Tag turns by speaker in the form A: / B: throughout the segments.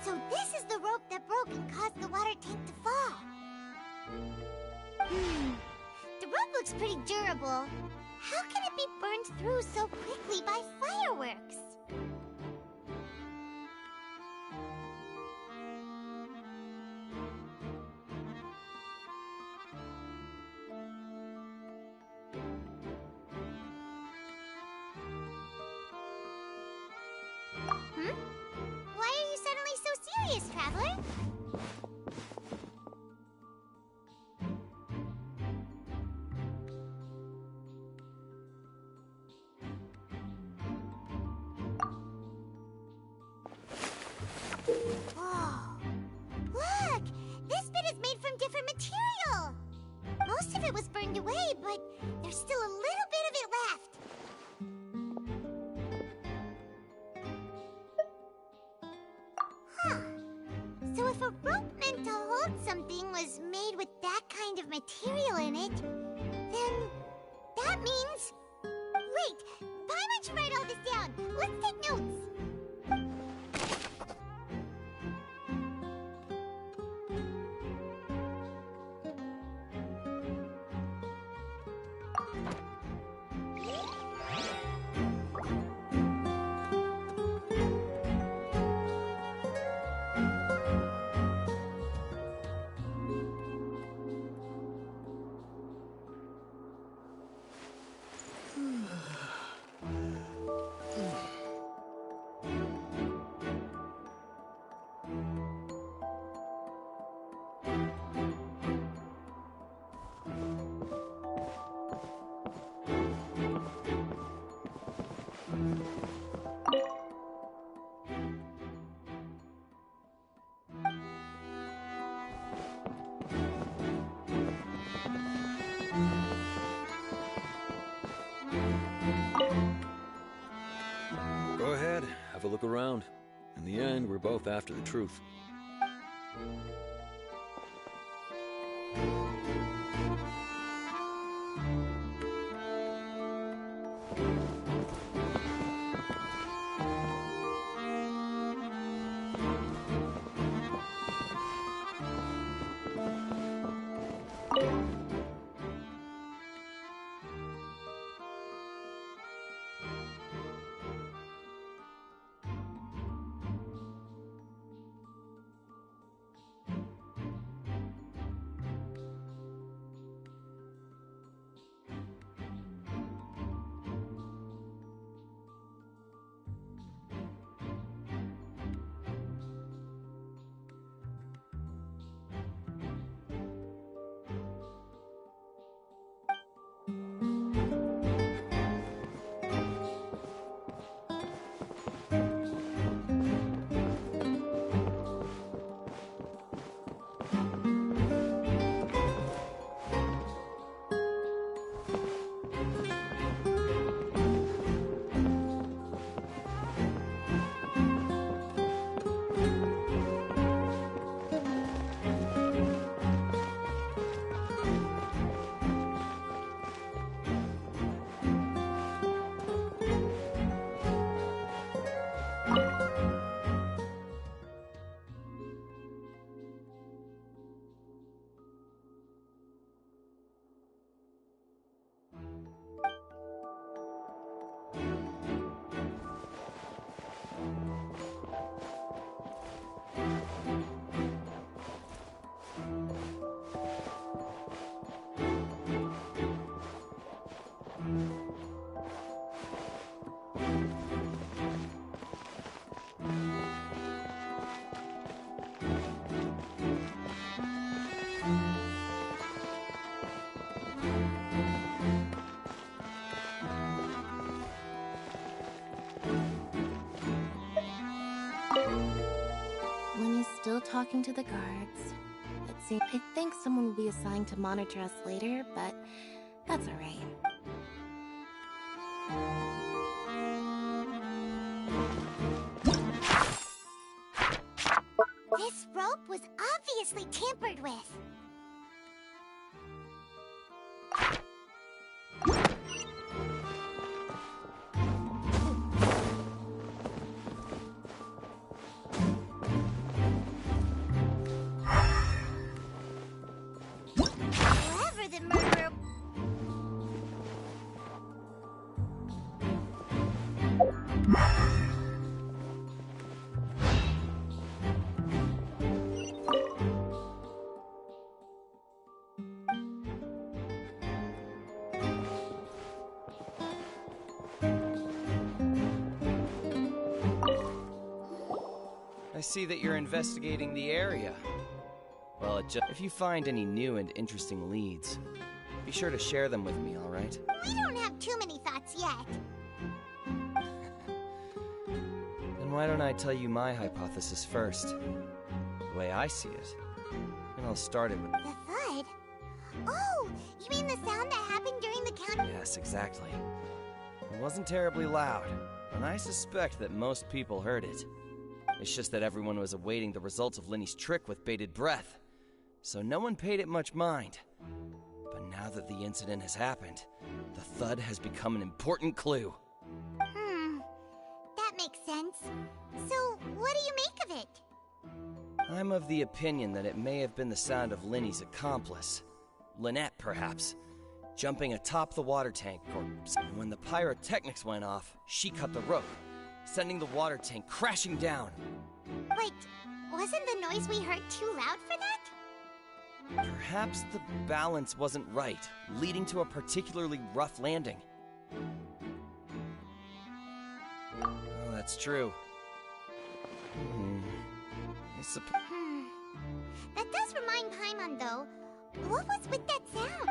A: So this is the rope that broke and caused the water tank to fall. The rope looks pretty durable. How can it be burned through so quickly by fireworks? Why are you suddenly so serious, Traveler? Whoa! Look! This bit is made from different material! Most of it was burned away, but there's still a little bit of it left. Huh. So if a rope meant to hold something was made with that kind of material in it, then that means... Wait! Paimon should write all this down! Let's take notes!
B: Go ahead, have a look around. In the end, we're both after the truth.
C: Still talking to the guards. Let's see. I think someone will be assigned to monitor us later, but that's alright.
A: This rope was obviously tampered with.
D: I see that you're investigating the area. Well, if you find any new and interesting leads, be sure to share them with me, alright?
A: We don't have too many thoughts yet.
D: Then why don't I tell you my hypothesis first? The way I see it. And I'll start it with...
A: The thud? Oh, you mean the sound that happened during the count?
D: Yes, exactly. It wasn't terribly loud, and I suspect that most people heard it. It's just that everyone was awaiting the results of Lenny's trick with bated breath, so no one paid it much mind. But now that the incident has happened, the thud has become an important clue.
A: That makes sense. So, what do you make of it?
D: I'm of the opinion that it may have been the sound of Lenny's accomplice, Lynette perhaps, jumping atop the water tank, or when the pyrotechnics went off, she cut the rope, sending the water tank crashing down.
A: Wait, wasn't the noise we heard too loud for that?
D: Perhaps the balance wasn't right, leading to a particularly rough landing. Oh, that's true.
A: That does remind Paimon, though. What was with that sound?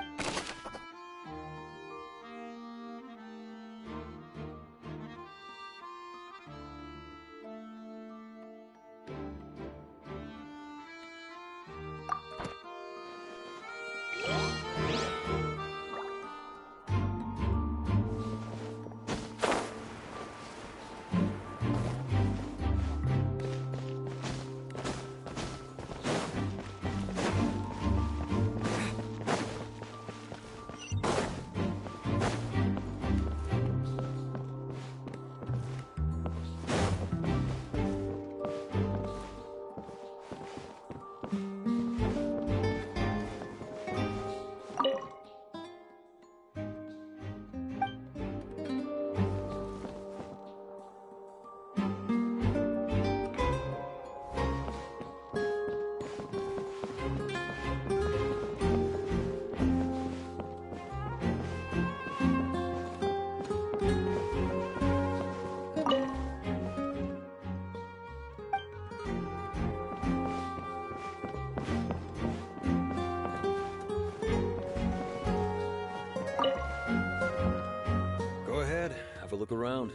B: Have a look around.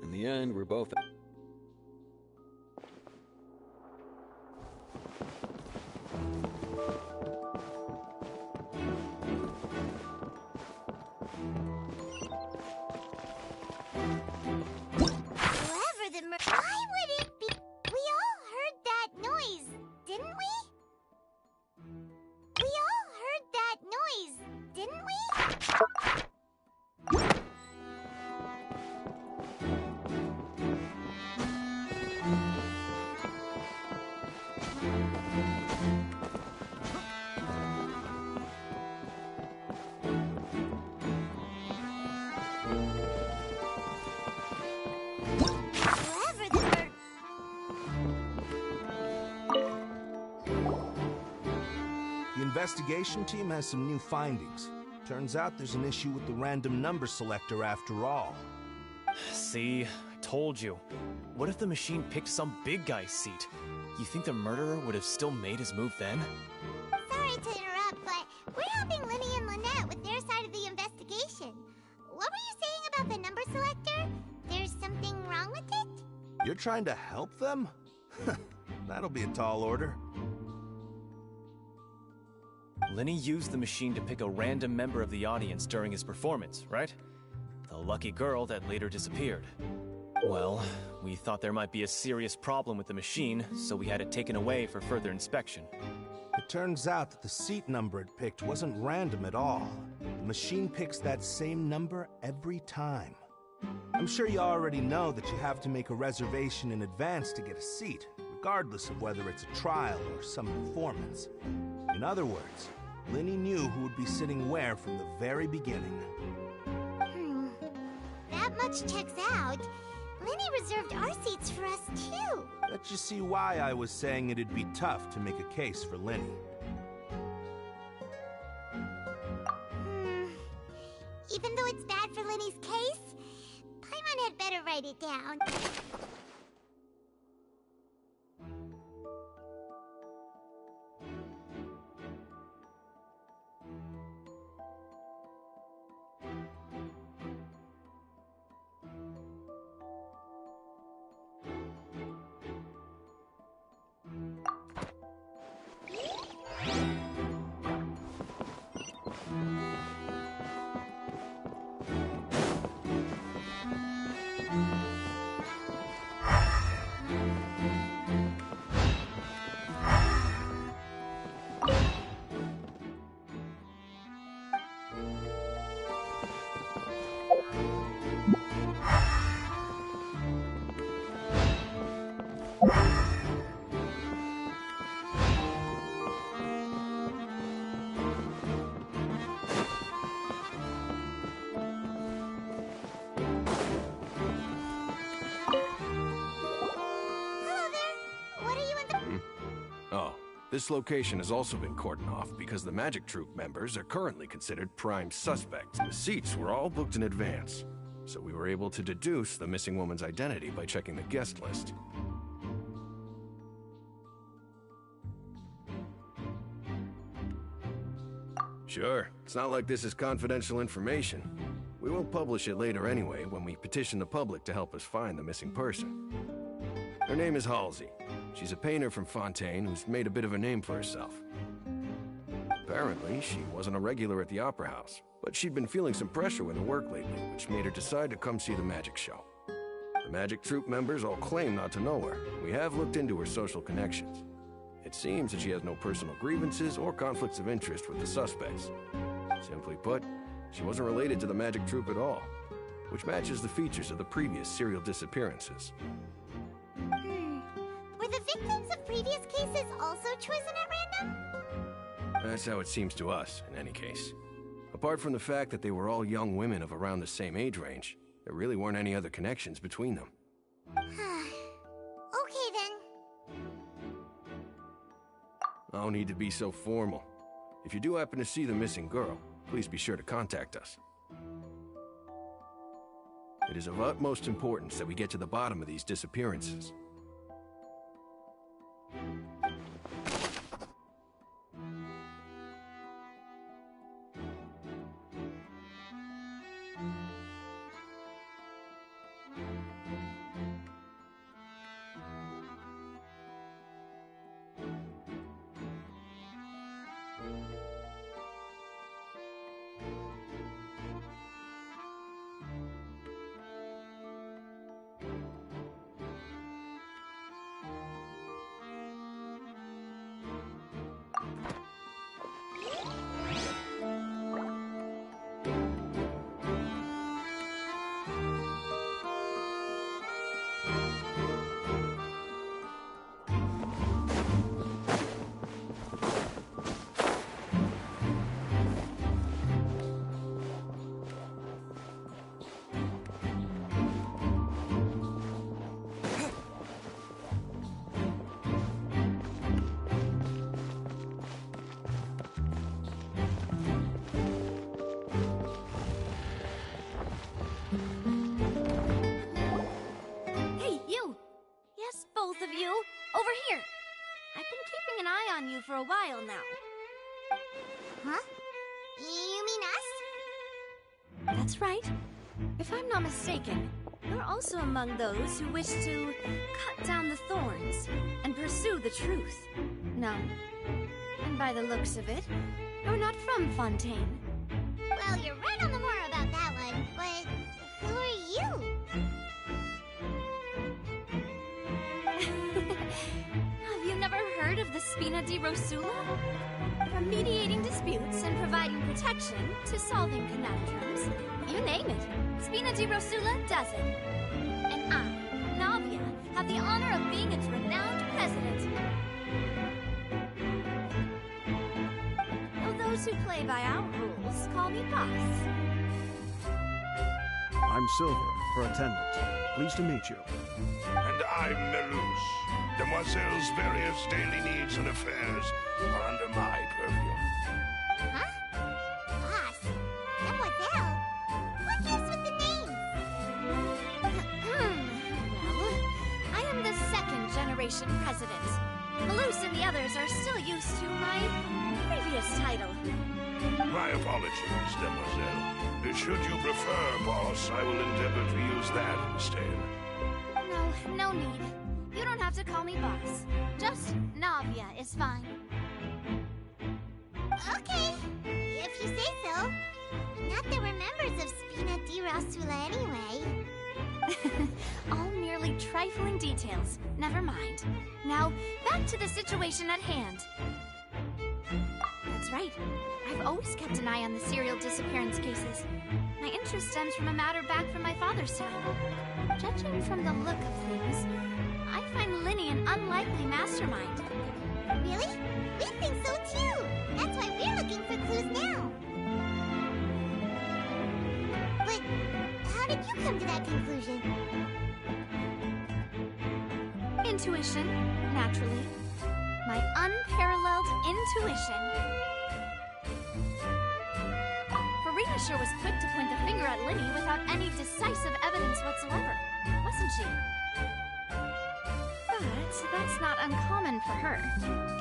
B: In the end, we're both...
A: Why would it be? We all heard that noise, didn't we? We all heard that noise, didn't we?
E: The investigation team has some new findings. Turns out there's an issue with the random number selector after all.
F: See, I told you. What if the machine picked some big guy's seat? You think the murderer would have still made his move then?
A: Sorry to interrupt, but we're helping Lenny and Lynette with their side of the investigation. What were you saying about the number selector? There's something wrong with it?
E: You're trying to help them? That'll be a tall order.
F: Lenny used the machine to pick a random member of the audience during his performance, right? The lucky girl that later disappeared. Well, we thought there might be a serious problem with the machine, so we had it taken away for further inspection.
E: It turns out that the seat number it picked wasn't random at all. The machine picks that same number every time. I'm sure you already know that you have to make a reservation in advance to get a seat, regardless of whether it's a trial or some performance. In other words, Lenny knew who would be sitting where from the very beginning.
A: That much checks out. Lenny reserved our seats for us, too.
E: Let you see why I was saying it'd be tough to make a case for Lenny.
A: Even though it's bad for Lenny's case, Paimon had better write it down.
G: This location has also been cordoned off because the Magic Troupe members are currently considered prime suspects. The seats were all booked in advance, so we were able to deduce the missing woman's identity by checking the guest list. Sure, it's not like this is confidential information. We won't publish it later anyway when we petition the public to help us find the missing person. Her name is Halsey. She's a painter from Fontaine who's made a bit of a name for herself. Apparently, she wasn't a regular at the Opera House, but she'd been feeling some pressure with her work lately, which made her decide to come see the magic show. The Magic Troupe members all claim not to know her. We have looked into her social connections. It seems that she has no personal grievances or conflicts of interest with the suspects. Simply put, she wasn't related to the Magic Troupe at all, which matches the features of the previous serial disappearances.
A: Were the victims of previous cases also chosen at random?
G: That's how it seems to us, in any case. Apart from the fact that they were all young women of around the same age range, there really weren't any other connections between them.
A: Okay then.
G: No need to be so formal. If you do happen to see the missing girl, please be sure to contact us. It is of utmost importance that we get to the bottom of these disappearances.
H: For a while now.
A: Huh? You mean us?
H: That's right. If I'm not mistaken, you're also among those who wish to cut down the thorns and pursue the truth. No. And by the looks of it, you're not from Fontaine.
A: Well, you're right on the moor about that one, but who are you?
H: Heard of the Spina di Rosula? From mediating disputes and providing protection to solving conundrums, you name it, Spina di Rosula does it. And I, Navia, have the honor of being its renowned president. Though those who play by our rules call me boss.
I: I'm Silver, her attendant. Pleased to meet you.
J: And I'm Merouche. Demoiselle's various daily needs and affairs are under my purview.
A: Huh? Boss? Demoiselle? What gives with the name?
H: Well, I am the second-generation president. Merouche and the others are still used to my previous title.
J: My apologies, Demoiselle. Should you prefer, boss, I will endeavor to use that instead.
H: No need. You don't have to call me boss. Just Navia is fine.
A: Okay, if you say so. Not that we're members of Spina di Rosula anyway.
H: All merely trifling details. Never mind. Now, back to the situation at hand. That's right. I've always kept an eye on the serial disappearance cases. My interest stems from a matter back from my father's time. Judging from the look of things, I find Linny an unlikely mastermind.
A: Really? We think so too! That's why we're looking for clues now. But how did you come to that conclusion?
H: Intuition, naturally. My unparalleled unparalleled intuition. Noirceur was quick to point the finger at Linny without any decisive evidence whatsoever, wasn't she? But that's not uncommon for her.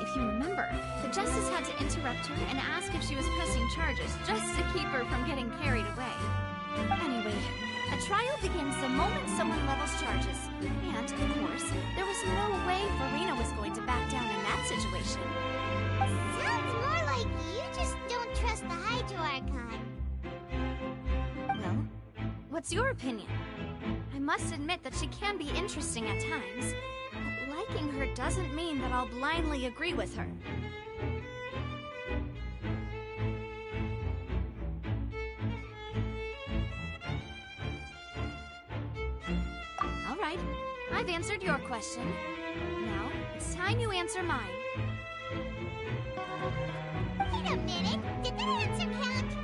H: If you remember, the Justice had to interrupt her and ask if she was pressing charges just to keep her from getting carried away. Anyway, a trial begins the moment someone levels charges. And, of course, there was no way Farina was going to back down in that situation.
A: Sounds more like you just don't trust the Hydro Archon.
H: Well, what's your opinion? I must admit that she can be interesting at times, but liking her doesn't mean that I'll blindly agree with her. All right, I've answered your question. Now, it's time you answer mine.
A: Wait a minute, did that answer count?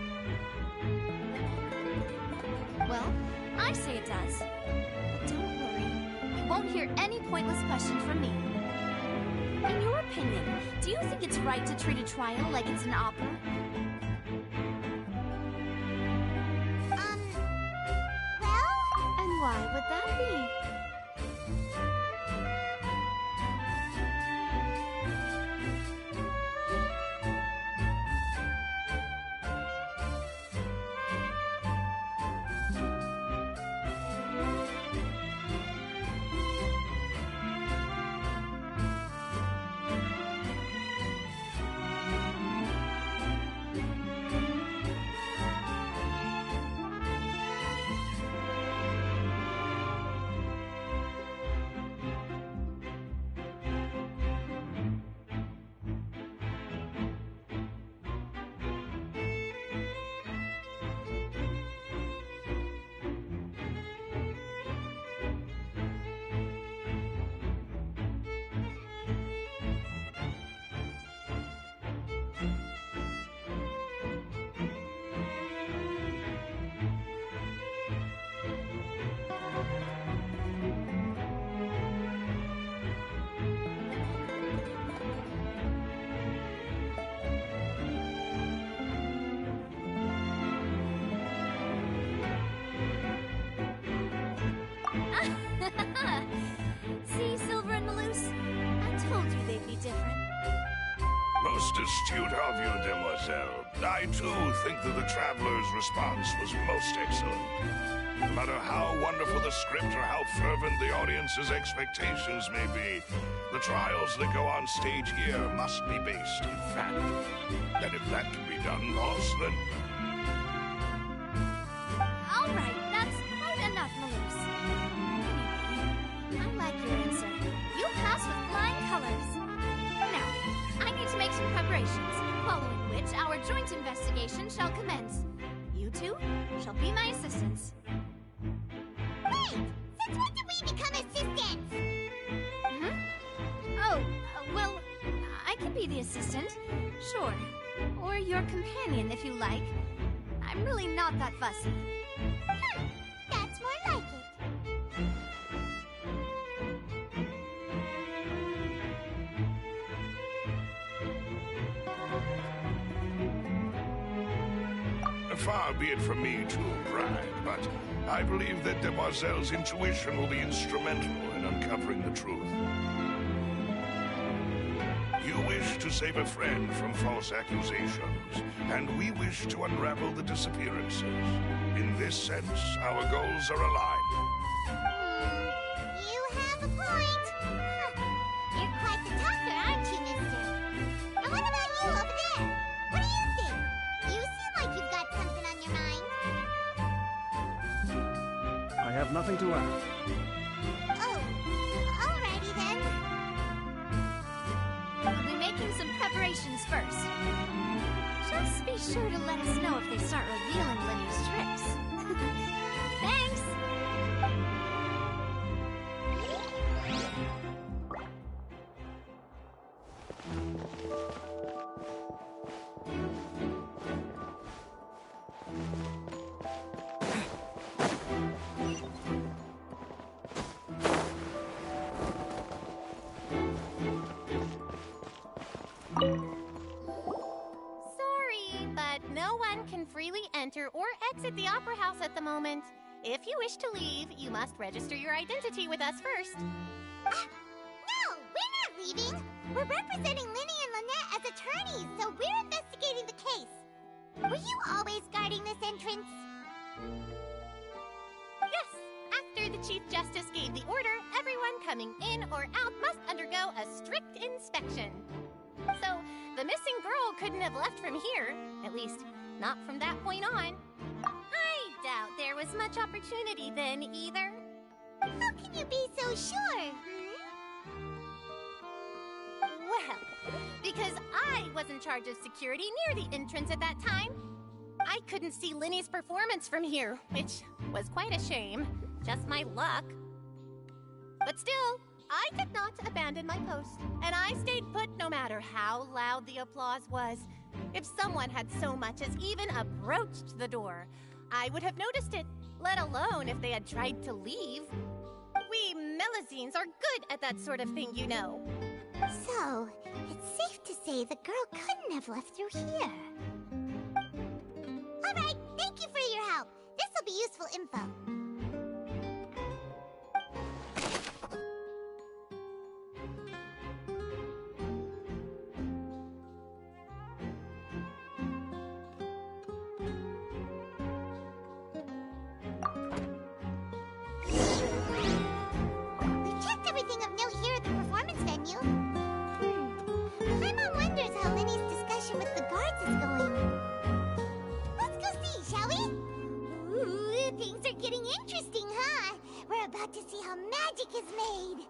H: Well, I say it does. But don't worry, you won't hear any pointless questions from me. In your opinion, do you think it's right to treat a trial like it's an opera?
A: Well?
H: And why would that be? See, Silver and Malus? I told you they'd be different.
J: Most astute of you, demoiselle. I, too, think that the Traveler's response was most excellent. No matter how wonderful the script or how fervent the audience's expectations may be, the trials that go on stage here must be based in fact. And if that can be done, boss, then...
H: All right, that's quite enough, Malus. Anyway, I like your answer. You pass with flying colors. Now, I need to make some preparations, following which our joint investigation shall commence. You two shall be my assistants.
A: Wait! Since when did we become assistants?
H: Oh, well, I can be the assistant, sure. Or your companion, if you like. I'm really not that fussy.
A: That's more like it.
J: Far be it from me to brag, but I believe that Demoiselle's intuition will be instrumental in uncovering the truth. You wish to save a friend from false accusations, and we wish to unravel the disappearances. In this sense, our goals are aligned.
A: You have a point. You're quite the talker, aren't you, mister? And what about you over there? What do you think? You seem like you've got something on your mind.
I: I have nothing to add.
A: Oh, alrighty then.
H: We'll be making some preparations first. Just be sure to let us know if they start revealing Lenny's tricks. Thanks!
K: exit the Opera House at the moment. If you wish to leave, you must register your identity with us first.
A: No, we're not leaving. We're representing Linny and Lynette as attorneys, so we're investigating the case. Were you always guarding this entrance?
K: Yes. After the Chief Justice gave the order, everyone coming in or out must undergo a strict inspection. So, the missing girl couldn't have left from here. At least, not from that point on. I doubt there was much opportunity then, either.
A: How can you be so sure?
K: Well, because I was in charge of security near the entrance at that time. I couldn't see Linny's performance from here, which was quite a shame. Just my luck. But still, I did not abandon my post, and I stayed put no matter how loud the applause was. If someone had so much as even approached the door, I would have noticed it, let alone if they had tried to leave. We Melusines are good at that sort of thing, you know.
A: So, it's safe to say the girl couldn't have left through here. All right, thank you for your help. This will be useful info. To see how magic is made.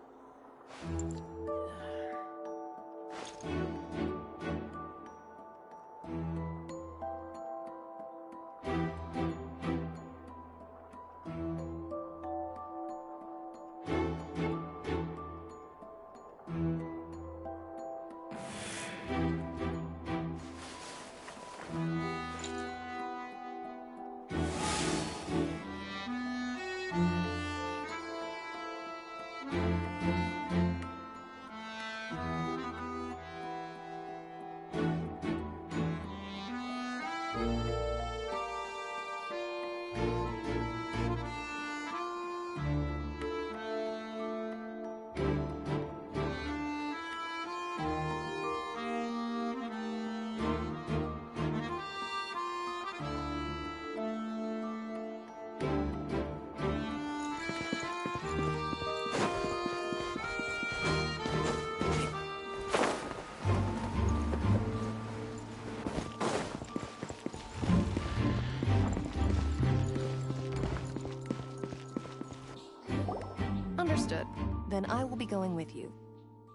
L: Understood. Then I will be going with you.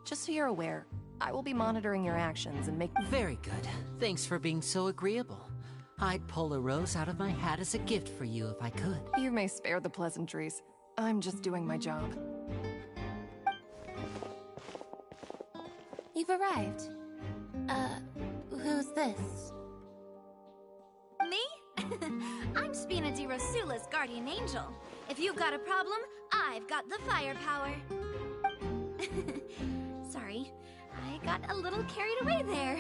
L: Just so you're aware, I will be monitoring your actions and make—
M: Very good. Thanks for being so agreeable. I'd pull a rose out of my hat as a gift for you if I could.
L: You may spare the pleasantries. I'm just doing my job.
C: You've arrived. Who's this?
H: Me? I'm Spina di Rosula's guardian angel. If you've got a problem, I've got the firepower. Sorry, I got a little carried away there.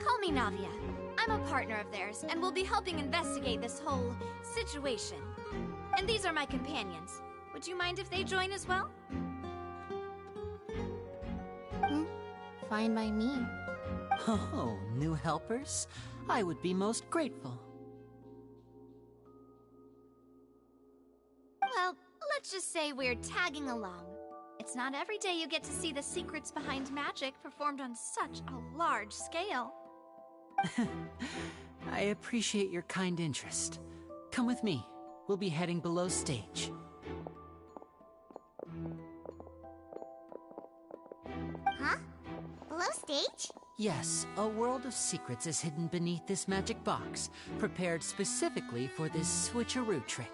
H: Call me Navia. I'm a partner of theirs, and will be helping investigate this whole situation. And these are my companions. Would you mind if they join as well?
C: Fine by me.
M: Oh, new helpers? I would be most grateful.
H: Well, let's just say we're tagging along. It's not every day you get to see the secrets behind magic performed on such a large scale.
M: I appreciate your kind interest. Come with me. We'll be heading below stage.
A: Huh? Below stage?
M: Yes, a world of secrets is hidden beneath this magic box, prepared specifically for this switcheroo trick.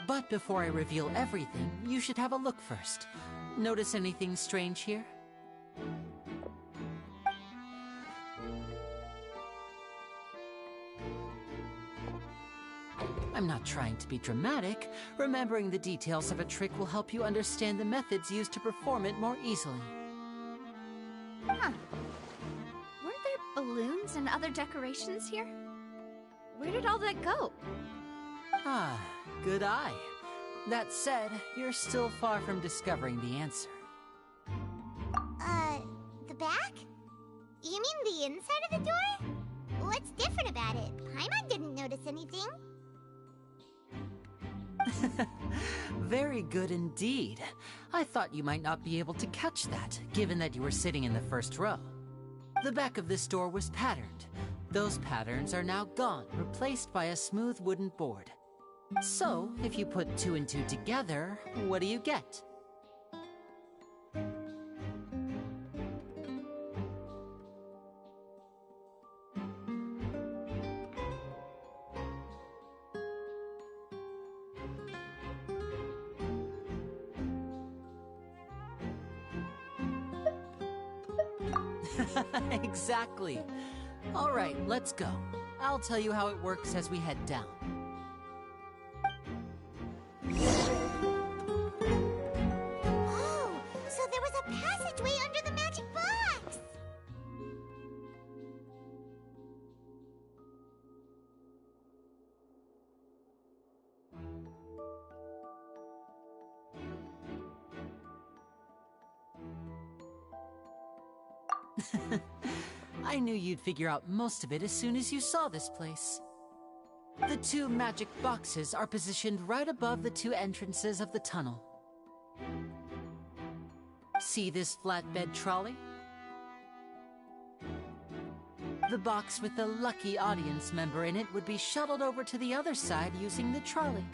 M: But before I reveal everything, you should have a look first. Notice anything strange here? I'm not trying to be dramatic. Remembering the details of a trick will help you understand the methods used to perform it more easily.
H: Huh. Weren't there balloons and other decorations here? Where did all that go?
M: Ah, good eye. That said, you're still far from discovering the answer.
A: The back? You mean the inside of the door? What's different about it? Paimon didn't notice anything.
M: Very good indeed. I thought you might not be able to catch that, given that you were sitting in the first row. The back of this door was patterned. Those patterns are now gone, replaced by a smooth wooden board. So, if you put 2 and 2 together, what do you get? Exactly. All right, let's go. I'll tell you how it works as we head down.
A: Oh, so there was a passageway under the magic box!
M: I knew you'd figure out most of it as soon as you saw this place. The 2 magic boxes are positioned right above the 2 entrances of the tunnel. See this flatbed trolley? The box with the lucky audience member in it would be shuttled over to the other side using the trolley.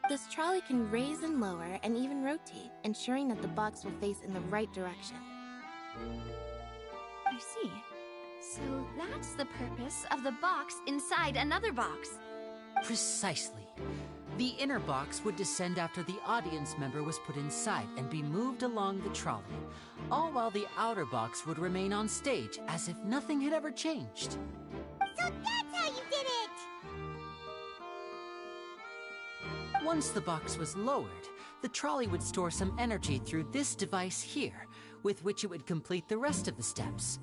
C: This trolley can raise and lower and even rotate, ensuring that the box will face in the right direction.
H: I see. So that's the purpose of the box inside another box.
M: Precisely. The inner box would descend after the audience member was put inside and be moved along the trolley, all while the outer box would remain on stage as if nothing had ever changed.
A: So that's how you did it!
M: Once the box was lowered, the trolley would store some energy through this device here, with which it would complete the rest of the steps.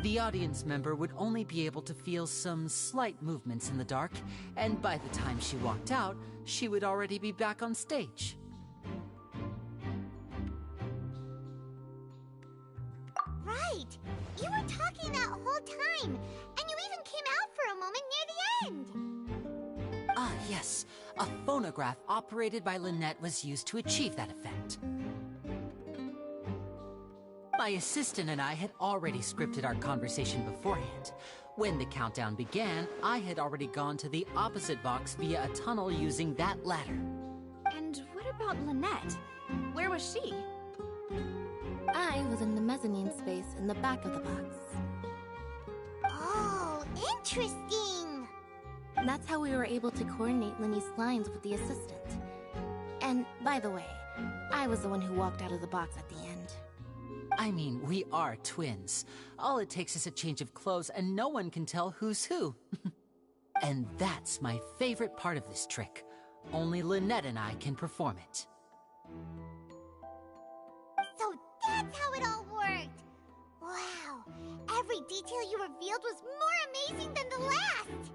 M: The audience member would only be able to feel some slight movements in the dark, and by the time she walked out, she would already be back on stage.
A: Right! You were talking that whole time, and you even came out for a moment near the end!
M: Ah, yes. A phonograph operated by Lynette was used to achieve that effect. My assistant and I had already scripted our conversation beforehand. When the countdown began, I had already gone to the opposite box via a tunnel using that ladder.
H: And what about Lynette? Where was she?
C: I was in the mezzanine space in the back of the box.
A: Oh, interesting!
C: That's how we were able to coordinate Linny's lines with the assistant. And, by the way, I was the one who walked out of the box at the end.
M: I mean, we are twins. All it takes is a change of clothes and no one can tell who's who. And that's my favorite part of this trick. Only Lynette and I can perform it.
A: So that's how it all worked! Wow! Every detail you revealed was more amazing than the last!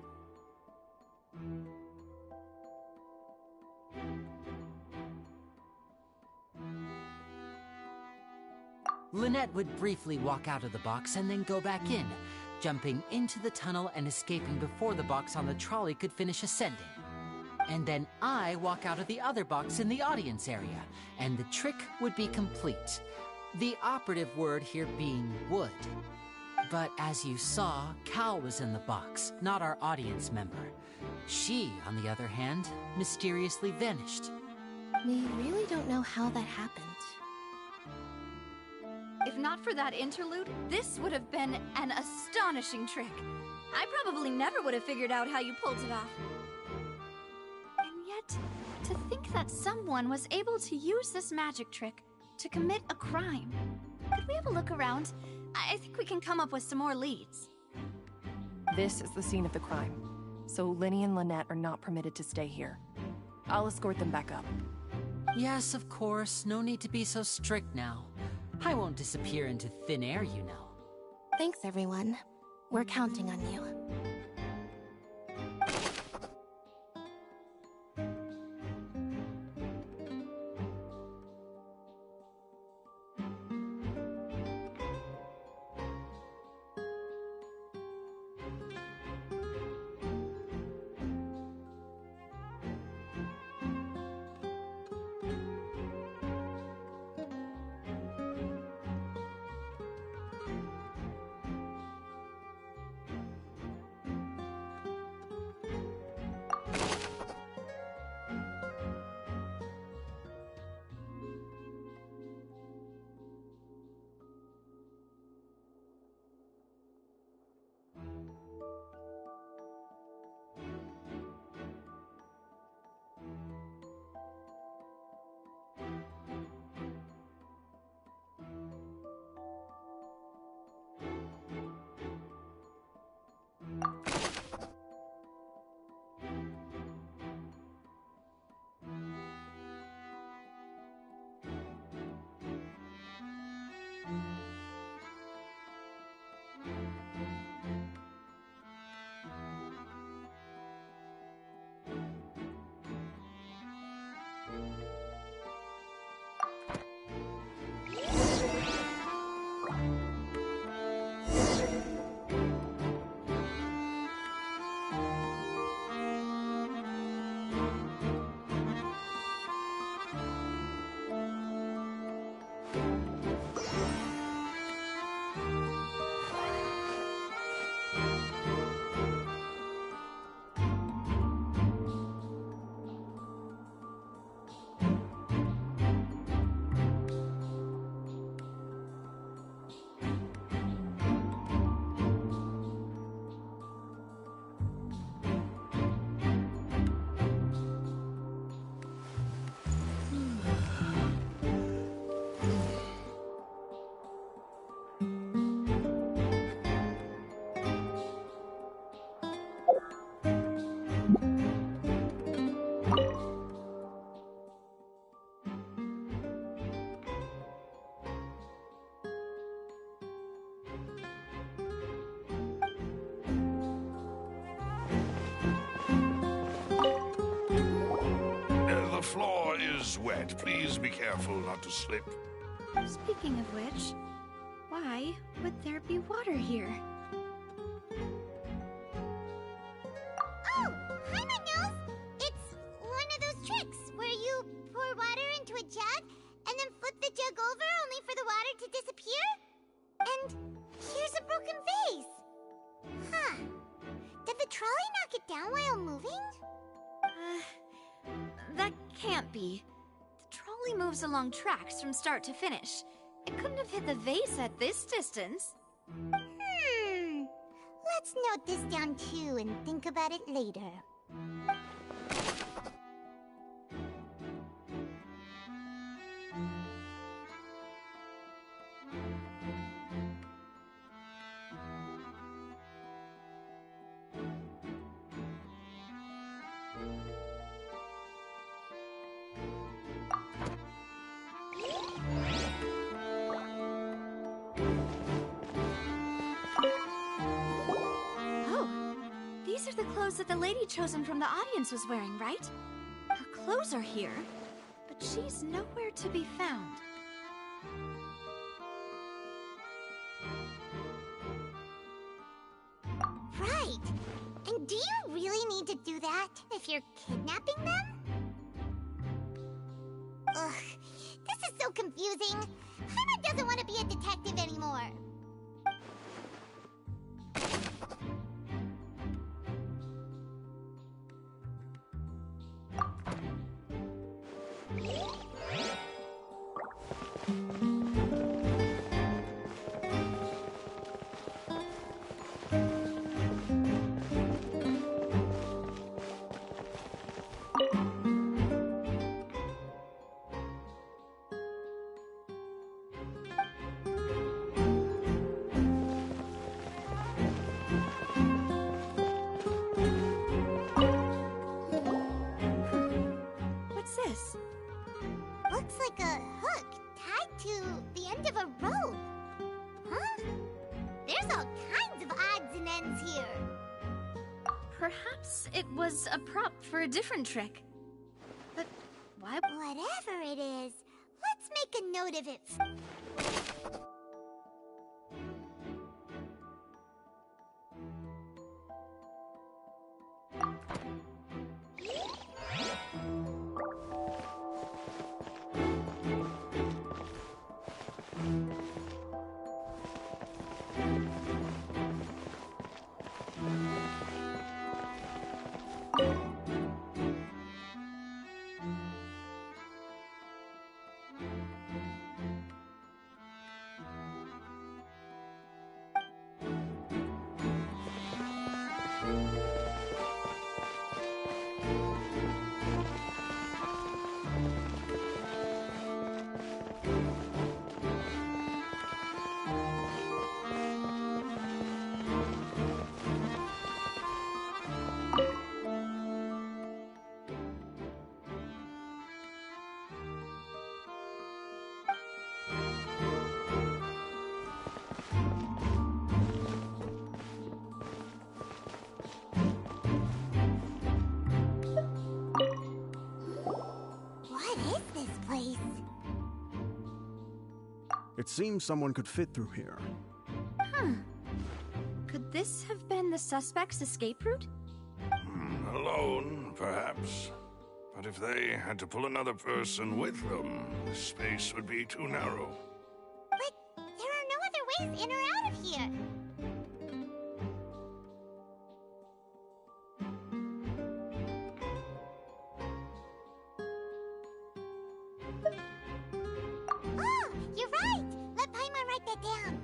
M: Lynette would briefly walk out of the box and then go back in, jumping into the tunnel and escaping before the box on the trolley could finish ascending. And then I walk out of the other box in the audience area, and the trick would be complete. The operative word here being would. But as you saw, Cal was in the box, not our audience member. She, on the other hand, mysteriously vanished.
C: We really don't know how that happened.
H: If not for that interlude, this would have been an astonishing trick. I probably never would have figured out how you pulled it off. And yet, to think that someone was able to use this magic trick to commit a crime. Could we have a look around? I think we can come up with some more leads.
L: This is the scene of the crime, so Linny and Lynette are not permitted to stay here. I'll escort them back up.
M: Yes, of course. No need to be so strict now. I won't disappear into thin air, you know.
C: Thanks, everyone. We're counting on you.
J: floor is wet. Please be careful not to slip.
H: Speaking of which, why would there be water here?
A: Oh, hi, my nose! It's one of those tricks where you pour water into a jug and then flip the jug over only for the water to disappear? And here's a broken vase. Huh. Did the trolley knock it down while moving?
H: That can't be. The trolley moves along tracks from start to finish. It couldn't have hit the vase at this distance.
A: Let's note this down too and think about it later.
H: These are the clothes that the lady chosen from the audience was wearing, right? Her clothes are here, but she's nowhere to be found.
A: Right. And do you really need to do that if you're kidnapping them? Ugh, this is so confusing. Paimon doesn't want to be a detective anymore. Looks like a hook tied to the end of a rope. Huh? There's all kinds of odds and ends here.
H: Perhaps it was a prop for a different trick. But why?
A: Whatever it is, let's make a note of it.
I: It seems someone could fit through here.
H: Could this have been the suspect's escape route?
J: Alone, perhaps. But if they had to pull another person with them, the space would be too narrow.
A: But there are no other ways in or out of here. Oh, you're right! Let Paimon write that down.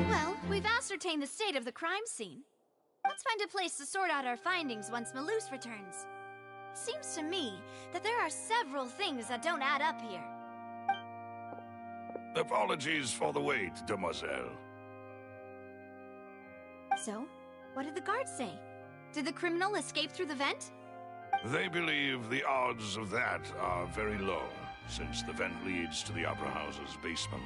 H: Well, we've ascertained the state of the crime scene. Let's find a place to sort out our findings once Malus returns. Seems to me that there are several things that don't add up here.
J: Apologies for the wait, demoiselle.
H: So, what did the guards say? Did the criminal escape through the vent?
J: They believe the odds of that are very low, since the vent leads to the Opera House's basement.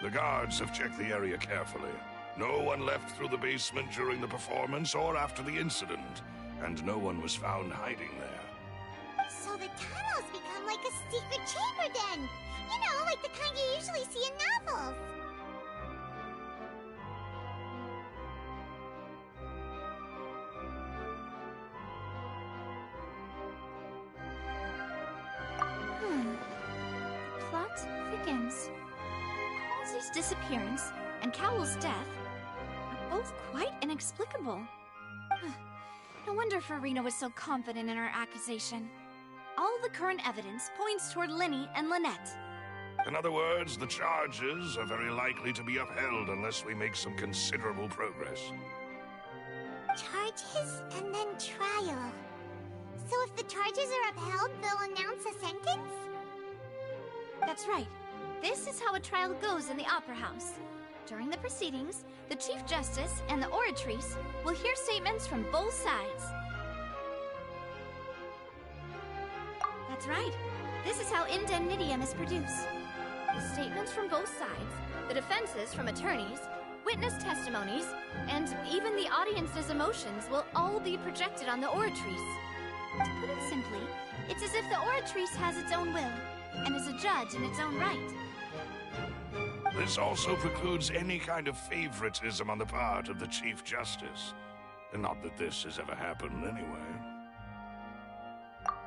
J: The guards have checked the area carefully. No one left through the basement during the performance or after the incident, and no one was found hiding there.
A: So the tunnels become like a secret chamber then! You know, like the kind you usually see in novels!
H: The plot thickens. Halsey's disappearance and Cowell's death are both quite inexplicable. No wonder Farina was so confident in her accusation. All the current evidence points toward Linny and Lynette.
J: In other words, the charges are very likely to be upheld unless we make some considerable progress.
A: Charges and then trial. So if the charges are upheld, they'll announce a sentence?
H: That's right. This is how a trial goes in the Opera House. During the proceedings, the Chief Justice and the Oratrice will hear statements from both sides. That's right. This is how indemnitium is produced. The statements from both sides, the defenses from attorneys, witness testimonies, and even the audience's emotions will all be projected on the Oratrice. To put it simply, it's as if the Oratrice has its own will, and is a judge in its own right.
J: This also precludes any kind of favoritism on the part of the Chief Justice. And not that this has ever happened anyway.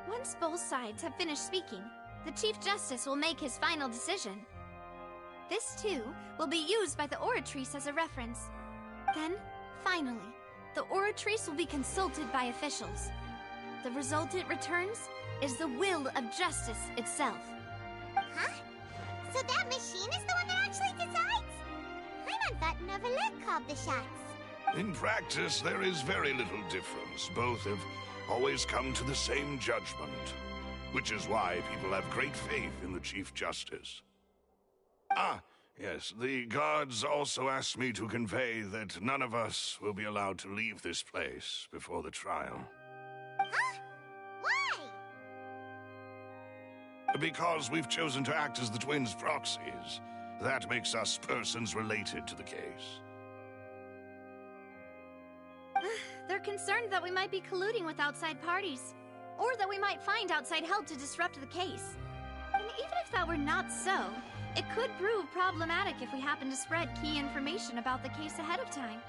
H: Once both sides have finished speaking, the Chief Justice will make his final decision. This, too, will be used by the Oratrice as a reference. Then, finally, the Oratrice will be consulted by officials. The result it returns is the will of justice itself.
A: Huh? So that machine is the one that actually decides? I thought Noirceur called the shots.
J: In practice, there is very little difference. Both have always come to the same judgment, which is why people have great faith in the Chief Justice. Ah, yes, the guards also asked me to convey that none of us will be allowed to leave this place before the trial.
A: Huh? Why?
J: Because we've chosen to act as the twins' proxies. That makes us persons related to the case.
H: They're concerned that we might be colluding with outside parties, or that we might find outside help to disrupt the case. And even if that were not so, it could prove problematic if we happen to spread key information about the case ahead of time.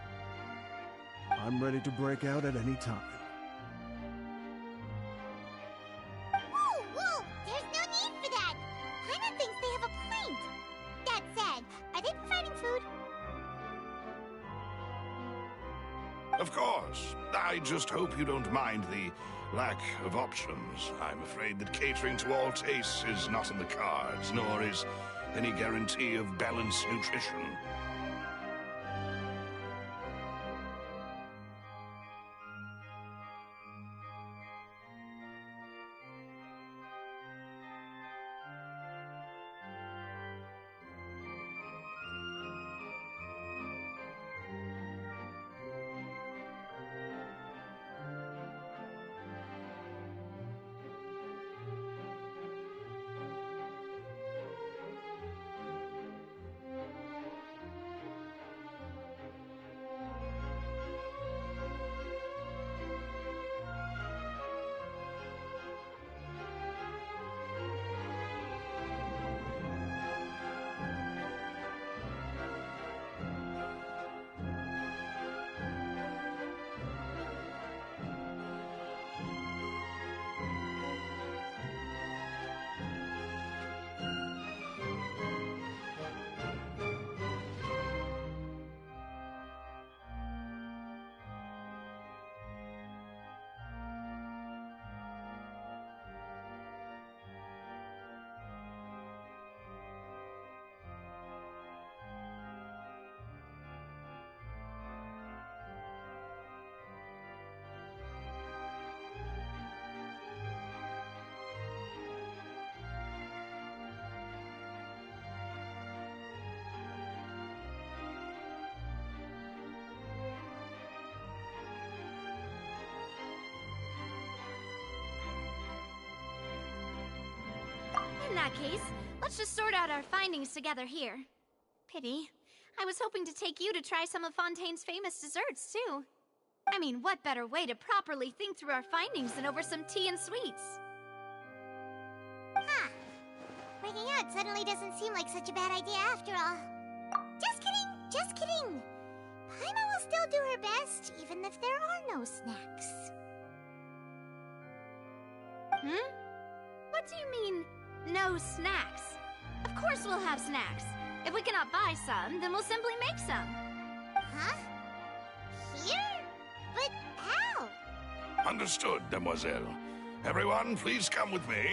I: I'm ready to break out at any time.
A: Whoa, whoa! There's no need for that! Paimon thinks they have a point! That said, are they providing food?
J: Of course. I just hope you don't mind the lack of options. I'm afraid that catering to all tastes is not in the cards, nor is any guarantee of balanced nutrition.
H: that case, let's just sort out our findings together here. Pity. I was hoping to take you to try some of Fontaine's famous desserts, too. I mean, what better way to properly think through our findings than over some tea and sweets?
A: Huh. Breaking out suddenly doesn't seem like such a bad idea after all. Just kidding, just kidding. Paimon will still do her best, even if there are no snacks.
H: Hmm? What do you mean, no snacks? Of course we'll have snacks. If we cannot buy some, then we'll simply make some.
A: Huh? Here? But how?
J: Understood, demoiselle. Everyone, please come with me.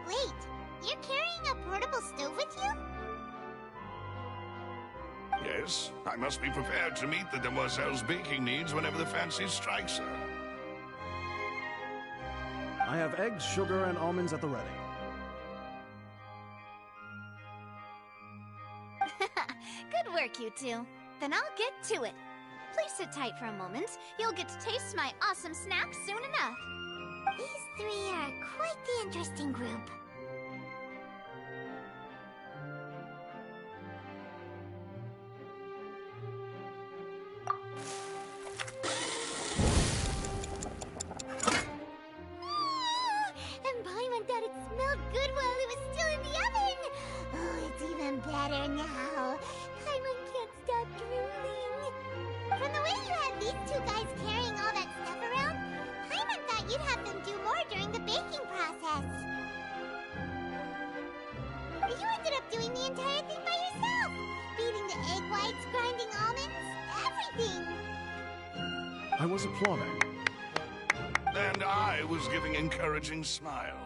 A: Wait, you're carrying a portable stove with you?
J: Yes, I must be prepared to meet the demoiselle's baking needs whenever the fancy strikes her.
I: I have eggs, sugar, and almonds at the ready.
H: Good work, you two. Then I'll get to it. Please sit tight for a moment. You'll get to taste my awesome snacks soon enough.
A: These three are quite the interesting group. And Paimon thought it smelled good while it was still in the oven. Oh, it's even better now. Paimon can't stop drooling. From the way you had these two guys carrying all that stuff around, Paimon thought you'd have them do more during the baking process. But you ended up doing the entire thing by yourself. Beating the egg whites, grinding almonds, everything.
I: I was applauding.
J: And I was giving encouraging smiles.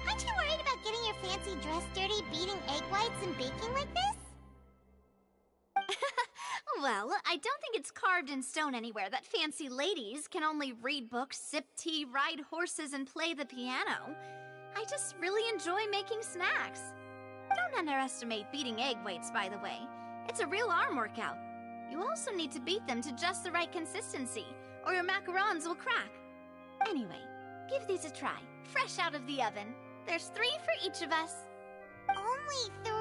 A: Aren't you worried about getting your fancy dress dirty beating egg whites and baking like this?
H: Well, I don't think it's carved in stone anywhere that fancy ladies can only read books, sip tea, ride horses, and play the piano. I just really enjoy making snacks. Don't underestimate beating egg whites, by the way. It's a real arm workout. You also need to beat them to just the right consistency, or your macarons will crack. Anyway, give these a try, fresh out of the oven. There's 3 for each of us.
A: Only 3?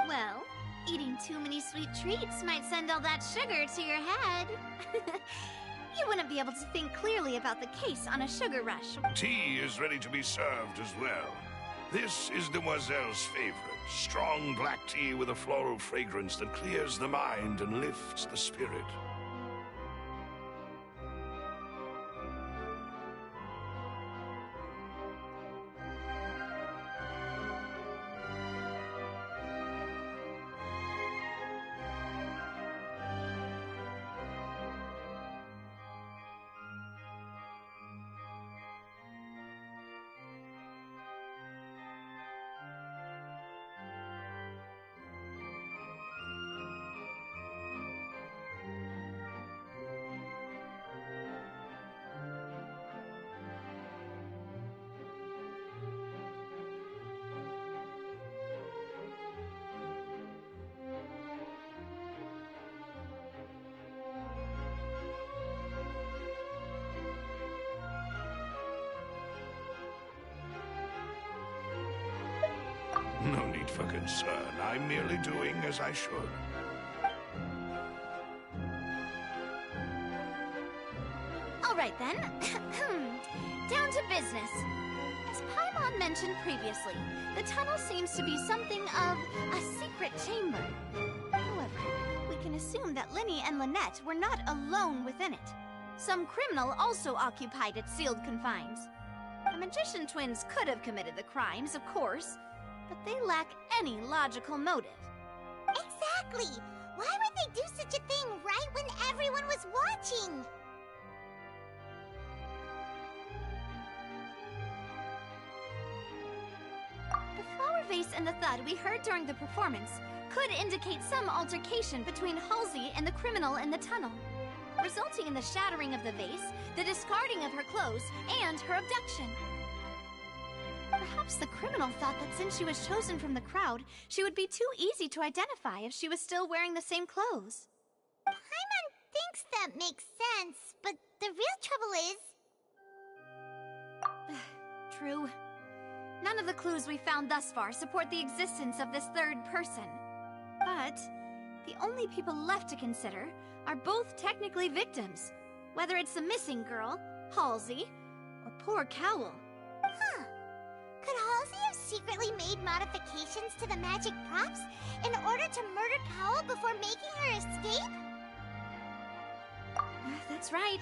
H: Well, eating too many sweet treats might send all that sugar to your head. You wouldn't be able to think clearly about the case on a sugar rush.
J: Tea is ready to be served as well. This is Demoiselle's favorite, strong black tea with a floral fragrance that clears the mind and lifts the spirit. No need for concern. I'm merely doing as I should.
H: All right, then. Down to business. As Paimon mentioned previously, the tunnel seems to be something of a secret chamber. However, we can assume that Linny and Lynette were not alone within it. Some criminal also occupied its sealed confines. magician twins could have committed the crimes, of course, but they lack any logical motive.
A: Exactly! Why would they do such a thing right when everyone was watching?
H: The flower vase and the thud we heard during the performance could indicate some altercation between Halsey and the criminal in the tunnel, resulting in the shattering of the vase, the discarding of her clothes, and her abduction. Perhaps the criminal thought that since she was chosen from the crowd, she would be too easy to identify if she was still wearing the same clothes.
A: Paimon thinks that makes sense, but the real trouble is...
H: True. None of the clues we found thus far support the existence of this third person. But the only people left to consider are both technically victims, whether it's the missing girl, Halsey, or poor Cowell.
A: Huh. Could Halsey have secretly made modifications to the magic props in order to murder Cowell before making her escape?
H: That's right.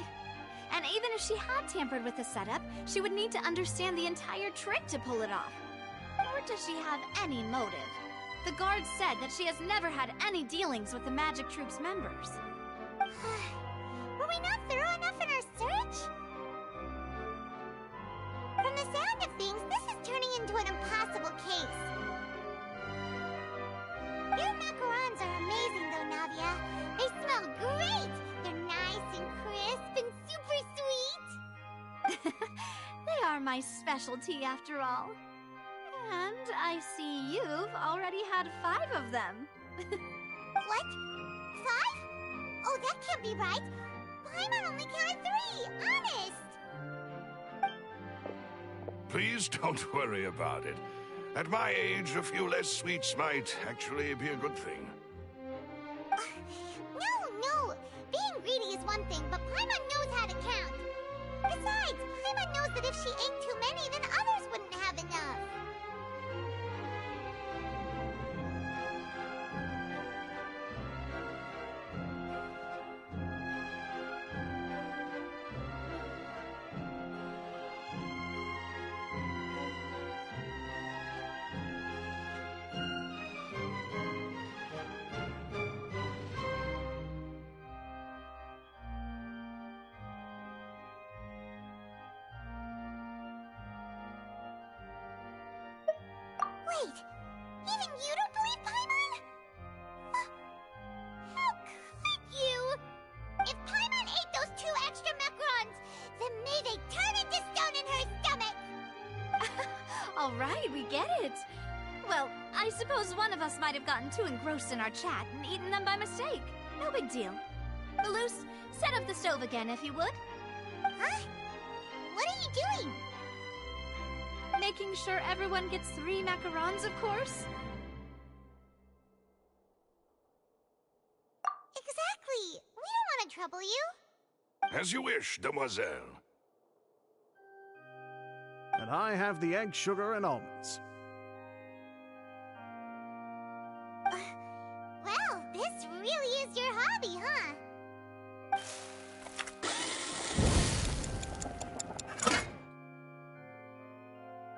H: And even if she had tampered with the setup, she would need to understand the entire trick to pull it off. Nor does she have any motive. The guard said that she has never had any dealings with the magic troop's members.
A: Were we not thorough enough in our search? From the sound of things, this is turning into an impossible case. Your macarons are amazing though, Navia. They smell great! They're nice and crisp and super sweet!
H: They are my specialty after all. And I see you've already had 5 of them.
A: What? 5? Oh, that can't be right. Paimon only counted 3, honest!
J: Please don't worry about it. At my age, a few less sweets might actually be a good thing.
A: No! Being greedy is one thing, but Paimon knows how to count. Besides, Paimon knows that if she ate too many, then others wouldn't have enough. Wait, even you don't believe Paimon? How could you? If Paimon ate those 2 extra macarons, then may they turn into stone in her stomach!
H: All right, we get it. Well, I suppose one of us might have gotten too engrossed in our chat and eaten them by mistake. No big deal. Malus, set up the stove again if you would.
A: Huh? What are you doing?
H: Making sure everyone gets 3 macarons, of course.
A: Exactly. We don't want to trouble you.
J: As you wish, demoiselle.
I: And I have the egg, sugar, and almonds.
A: Well, this really is your hobby, huh?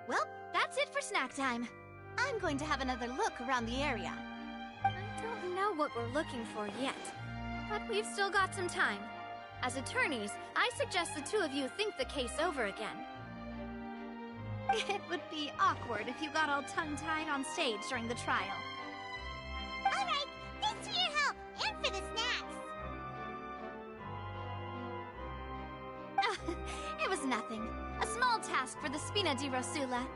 H: Well, that's it for snack time. I'm going to have another look around the area. I don't know what we're looking for yet, but we've still got some time. As attorneys, I suggest the 2 of you think the case over again. It would be awkward if you got all tongue-tied on stage during the trial.
A: All right, thanks for your help, and for the snacks.
H: It was nothing. A small task for the Spina di Rosula.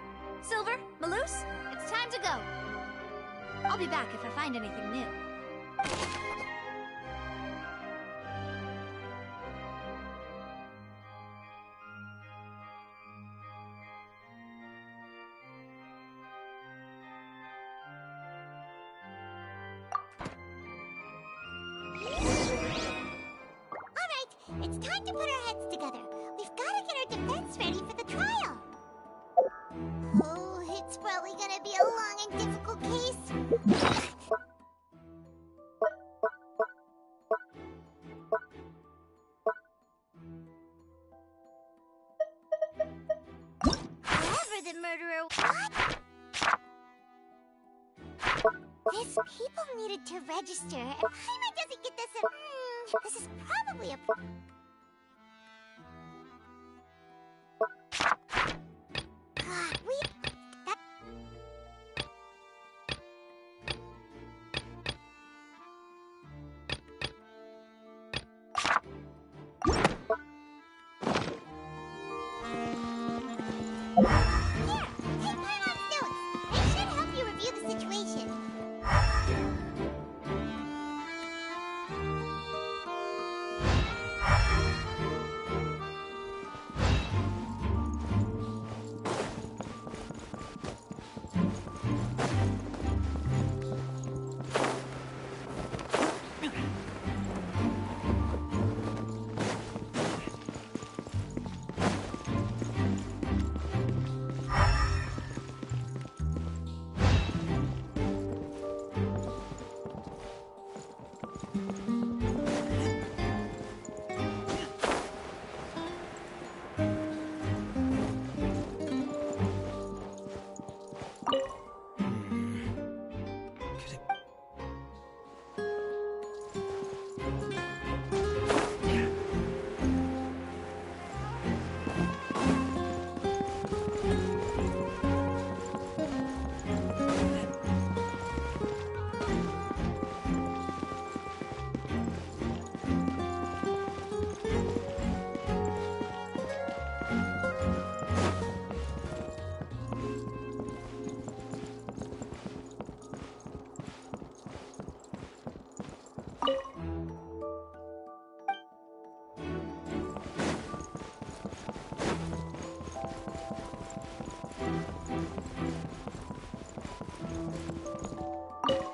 H: Silver, Malus, it's time to go. I'll be back if I find anything new.
A: It's time to put our heads together. We've got to get our defense ready for the trial. Oh, it's probably gonna be a long and difficult case. the murderer. What? This people needed to register, and Paimon doesn't get this. This is probably a.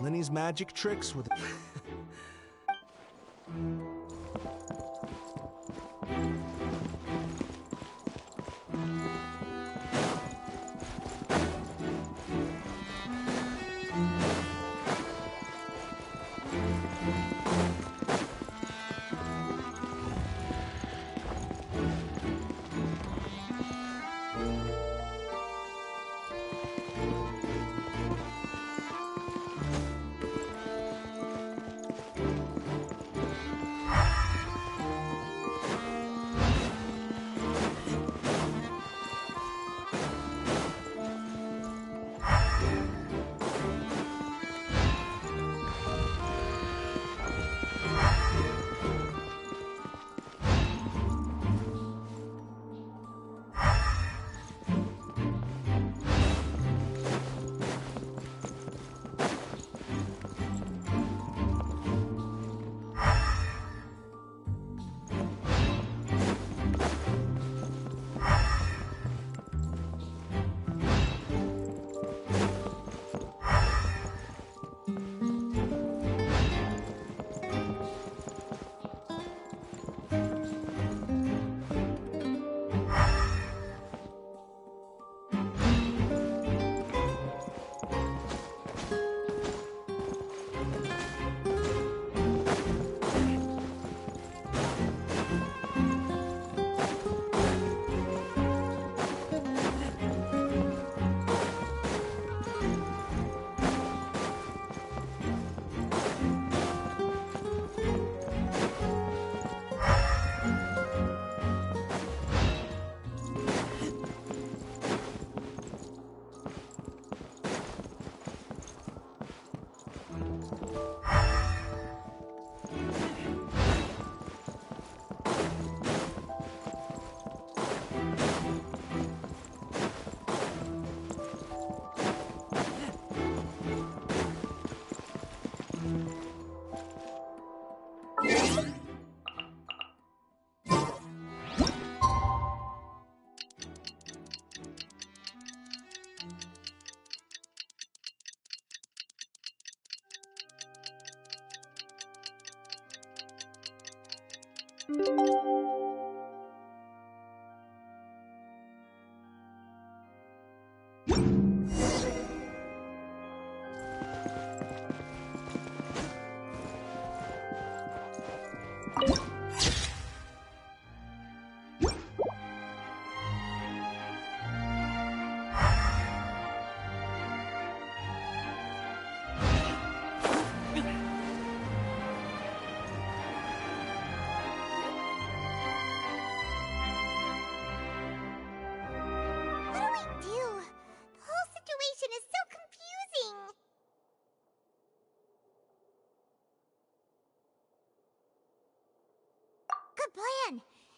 E: Lenny's magic tricks with...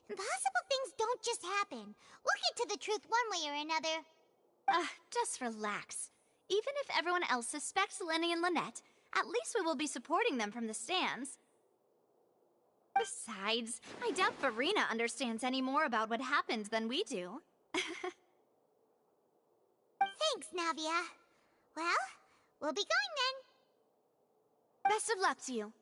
A: Impossible things don't just happen. We'll get to the truth one way or another.
H: Just relax. Even if everyone else suspects Lenny and Lynette, at least we will be supporting them from the stands. Besides, I doubt Farina understands any more about what happened than we do.
A: Thanks, Navia. Well, we'll be going then.
H: Best of luck to you.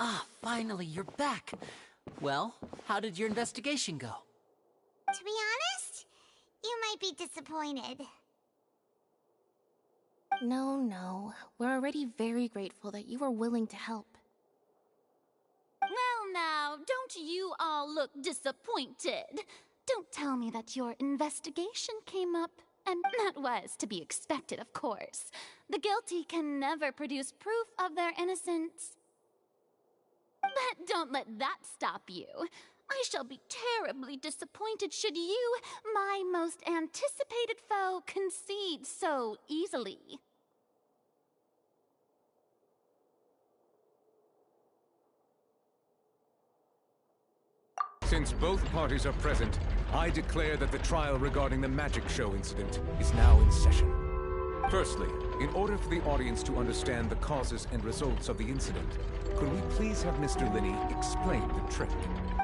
M: Ah, finally, you're back. Well, how did your investigation go?
A: To be honest, you might be disappointed.
C: No. We're already very grateful that you were willing to help.
H: Well now, don't you all look disappointed. Don't tell me that your investigation came up. And that was to be expected, of course. The guilty can never produce proof of their innocence. But don't let that stop you. I shall be terribly disappointed should you, my most anticipated foe, concede so easily.
N: Since both parties are present, I declare that the trial regarding the magic show incident is now in session. Firstly, in order for the audience to understand the causes and results of the incident, could we please have Mr. Linney explain the trick?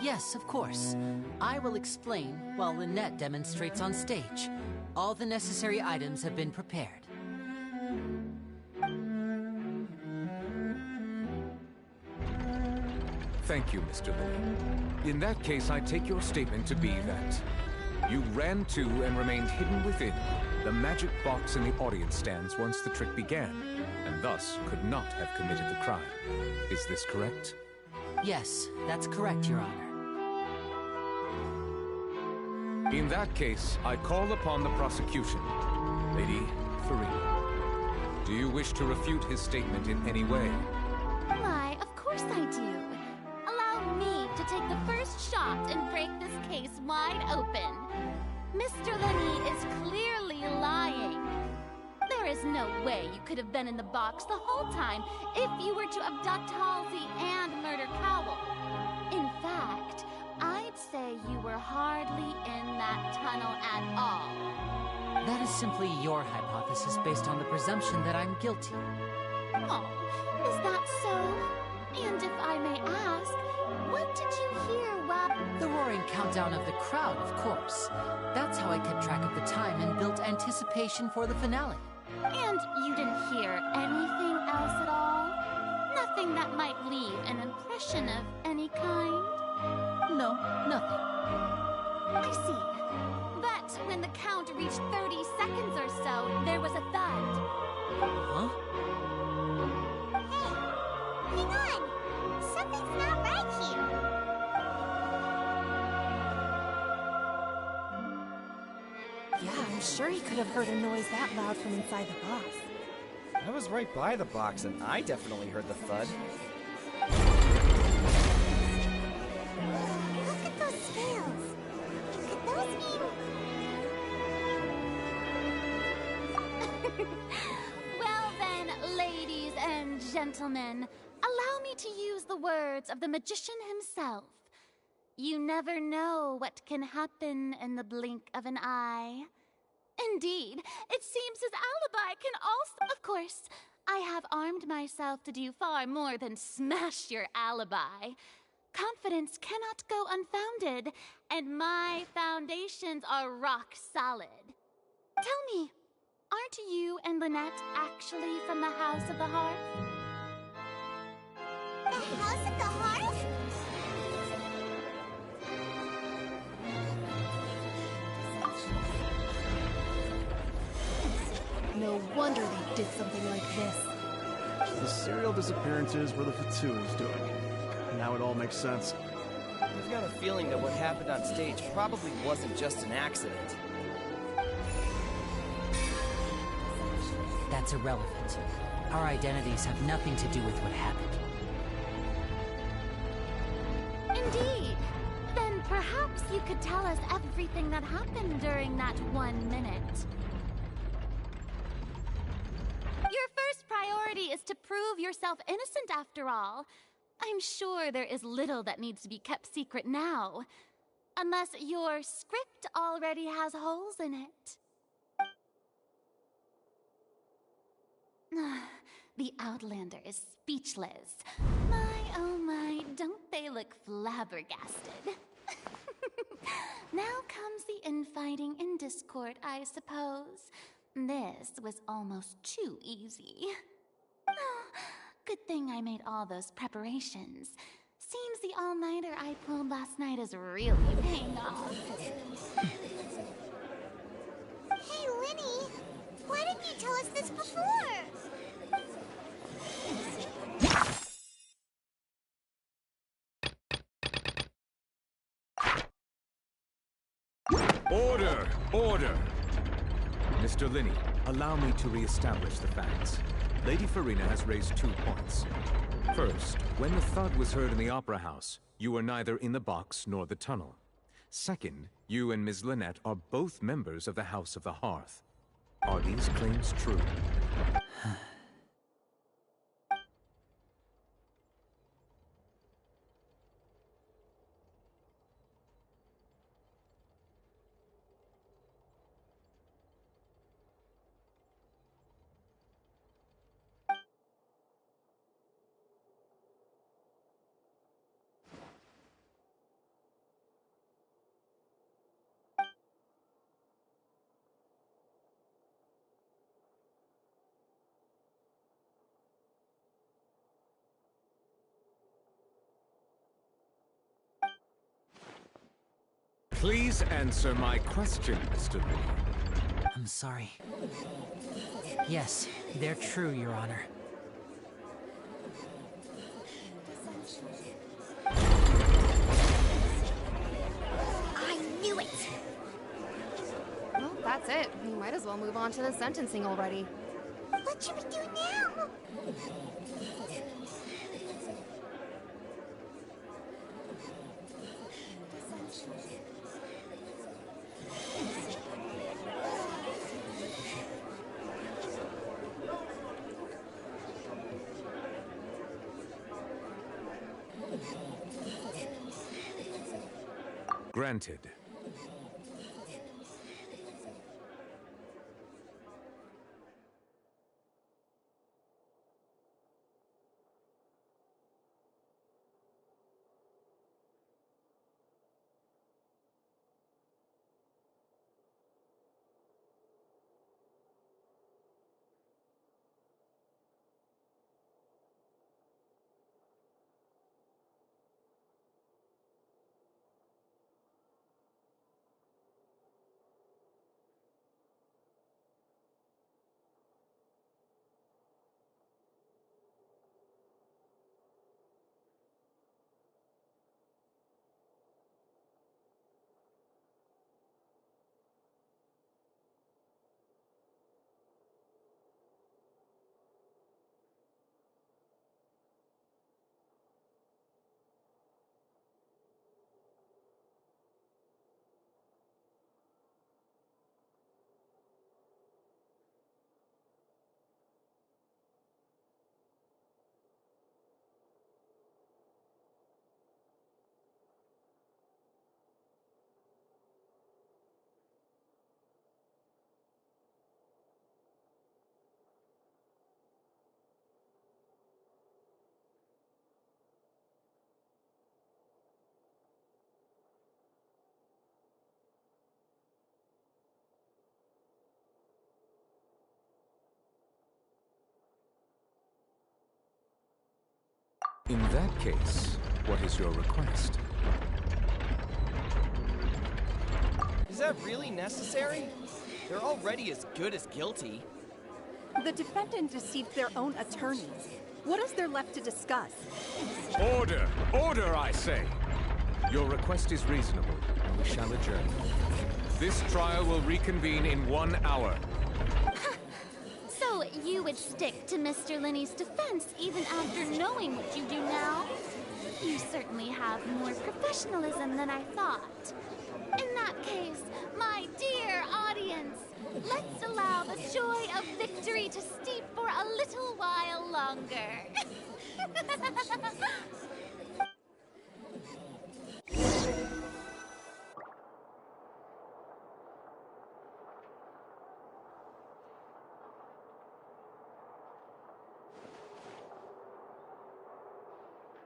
M: Yes, of course. I will explain while Lynette demonstrates on stage. All the necessary items have been prepared.
N: Thank you, Mr. Linney. In that case, I take your statement to be that you ran to and remained hidden within the magic box in the audience stands once the trick began, and thus could not have committed the crime. Is this correct?
M: Yes, that's correct, Your Honor.
N: In that case, I call upon the prosecution. Lady Farina, do you wish to refute his statement in any way?
H: Why, of course I do. Allow me to take the first shot and break this case wide open. Mr. Linney is clearly lying. There is no way you could have been in the box the whole time if you were to abduct Halsey and murder Cowell. In fact, I'd say you were hardly in that tunnel at all.
M: That is simply your hypothesis based on the presumption that I'm guilty.
H: Oh, is that so? And if I may ask, what did you hear while...
M: The roaring countdown of the crowd, of course. That's how I kept track of the time and built anticipation for the finale.
H: And you didn't hear anything else at all? Nothing that might leave an impression of any kind?
M: No, nothing.
H: I see. But when the count reached 30 seconds or so, there was a thud.
M: Huh?
A: Hey, hang on! Something's not right here.
C: Yeah, I'm sure he could have heard a noise that loud from inside the box.
D: I was right by the box, and I definitely heard the thud.
A: Look at those scales. Could those mean...
H: Well then, ladies and gentlemen, allow me to use the words of the magician himself. You never know what can happen in the blink of an eye. Indeed, it seems his alibi can also... Of course, I have armed myself to do far more than smash your alibi. Confidence cannot go unfounded, and my foundations are rock solid. Tell me, aren't you and Lynette actually from the House of the Hearth?
A: The House of the Hearth?
C: No wonder they did something like this.
I: The serial disappearances were the Fatou's doing. Now it all makes sense.
D: I've got a feeling that what happened on stage probably wasn't just an accident.
M: That's irrelevant. Our identities have nothing to do with what happened.
H: Indeed. you could tell us everything that happened during that 1 minute. Your first priority is to prove yourself innocent after all. I'm sure there is little that needs to be kept secret now. Unless your script already has holes in it. The Outlander is speechless. My, oh my, don't they look flabbergasted? Now comes the infighting and discord, I suppose. This was almost too easy. Good thing I made all those preparations. Seems the all-nighter I pulled last night is really paying off.
A: Hey, Linny! Why didn't you tell us this before?
N: Order! Order! Mr. Linney, allow me to re-establish the facts. Lady Farina has raised 2 points. First, when the thud was heard in the Opera House, you were neither in the box nor the tunnel. Second, you and Ms. Lynette are both members of the House of the Hearth. Are these claims true? Please answer my question, Mr. Lee.
M: I'm sorry. Yes, they're true, Your Honor.
A: I knew it!
O: Well, that's it. We might as well move on to the sentencing already.
A: What should we do now?
N: Granted. In that case, what is your request?
D: Is that really necessary? They're already as good as guilty.
P: The defendant deceived their own attorneys. What is there left to discuss?
N: Order! Order, I say! Your request is reasonable, and we shall adjourn. This trial will reconvene in 1 hour.
H: So you would stick to Mr. Linney's defense even after knowing what you do now? You certainly have more professionalism than I thought. Rise, my dear audience. Let's allow the joy of victory to steep for a little while longer.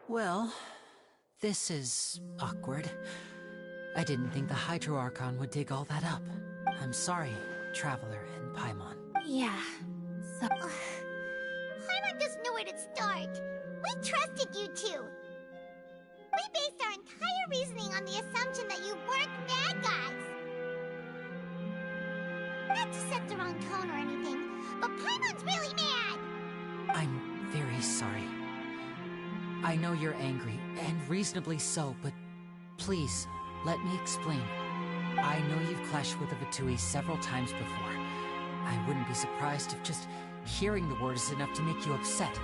M: Well, this is awkward. I didn't think the Hydro Archon would dig all that up. I'm sorry, Traveler and Paimon.
C: Yeah, so...
A: Paimon doesn't know where to start. We trusted you two. We based our entire reasoning on the assumption that you weren't bad guys. Not to set the wrong tone or anything, but Paimon's really mad.
M: I'm very sorry. I know you're angry, and reasonably so, but please, let me explain. I know you've clashed with the Vatui several times before. I wouldn't be surprised if just hearing the word is enough to make you upset.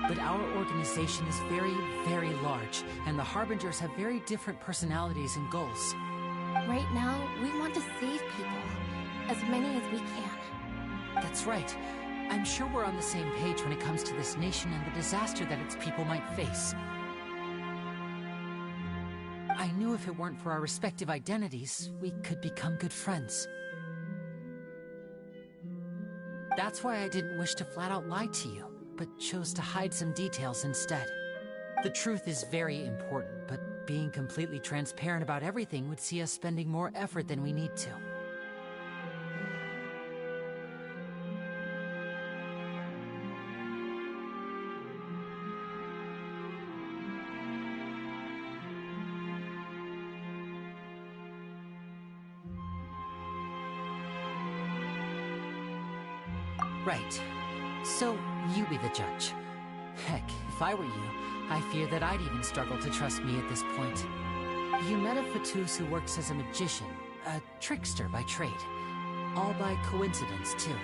M: But our organization is very, very large, and the Harbingers have very different personalities and goals.
C: Right now, we want to save people. As many as we can.
M: That's right. I'm sure we're on the same page when it comes to this nation and the disaster that its people might face. I knew if it weren't for our respective identities, we could become good friends. That's why I didn't wish to flat out lie to you, but chose to hide some details instead. The truth is very important, but being completely transparent about everything would see us spending more effort than we need to. Right. So, you be the judge. Heck, if I were you, I fear that I'd even struggle to trust me at this point. You met a Fatus who works as a magician, a trickster by trade. All by coincidence, too.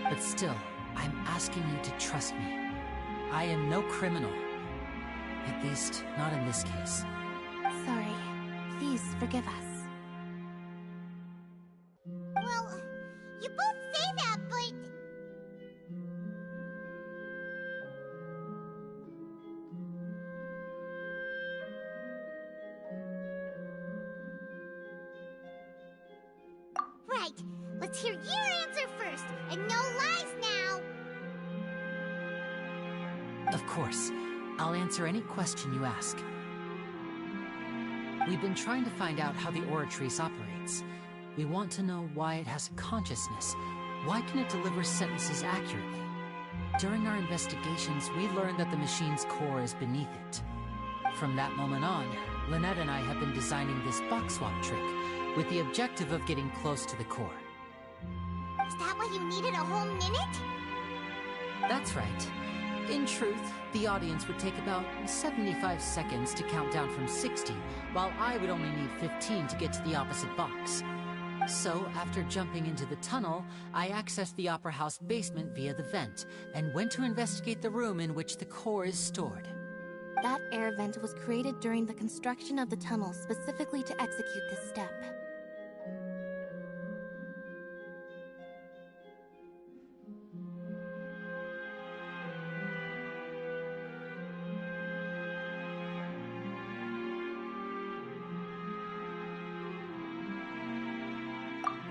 M: But still, I'm asking you to trust me. I am no criminal. At least, not in this case.
C: Sorry. Please forgive us.
A: Well, you both say that, but... Right. Let's hear your answer first, and no lies now!
M: Of course. I'll answer any question you ask. We've been trying to find out how the Oratrice operates. We want to know why it has a consciousness. Why can it deliver sentences accurately? During our investigations, we learned that the machine's core is beneath it. From that moment on, Lynette and I have been designing this box swap trick with the objective of getting close to the core.
A: Is that why you needed a whole minute?
M: That's right. In truth, the audience would take about 75 seconds to count down from 60, while I would only need 15 to get to the opposite box. So, after jumping into the tunnel, I accessed the Opera House basement via the vent, and went to investigate the room in which the core is stored.
C: That air vent was created during the construction of the tunnel specifically to execute this step.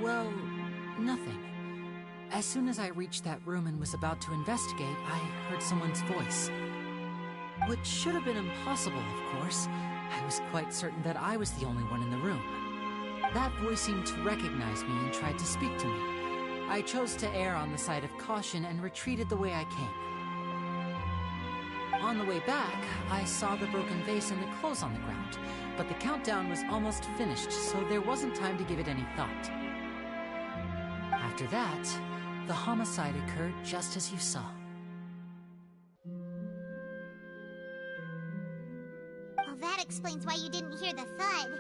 M: Well, nothing. As soon as I reached that room and was about to investigate, I heard someone's voice. Which should have been impossible, of course. I was quite certain that I was the only one in the room. That voice seemed to recognize me and tried to speak to me. I chose to err on the side of caution and retreated the way I came. On the way back, I saw the broken vase and the clothes on the ground, but the countdown was almost finished, so there wasn't time to give it any thought. After that, the homicide occurred just as you saw.
A: Well, that explains why you didn't hear the thud.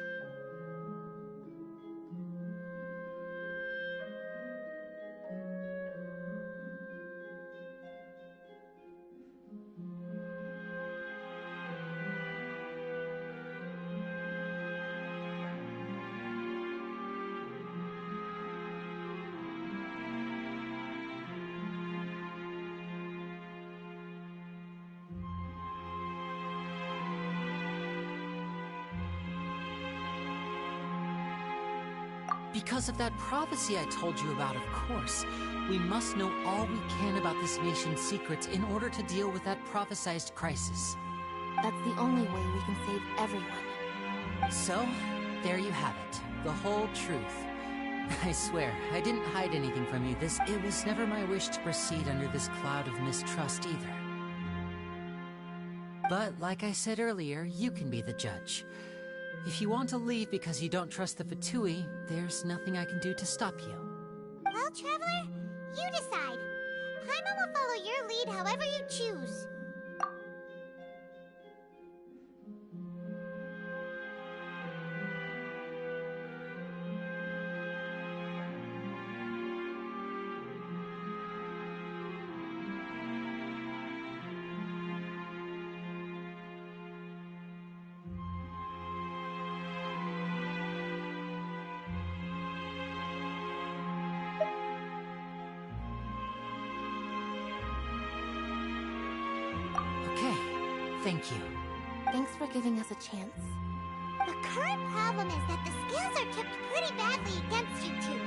M: Because of that prophecy I told you about, of course. We must know all we can about this nation's secrets in order to deal with that prophesized crisis.
C: That's the only way we can save everyone.
M: So, there you have it. The whole truth. I swear, I didn't hide anything from you. It was never my wish to proceed under this cloud of mistrust either. But, like I said earlier, you can be the judge. If you want to leave because you don't trust the Fatui, there's nothing I can do to stop you.
A: Well, Traveler, you decide. Paimon will follow your lead however you choose.
M: Thank you.
C: Thanks for giving us a chance.
A: The current problem is that the scales are tipped pretty badly against you two.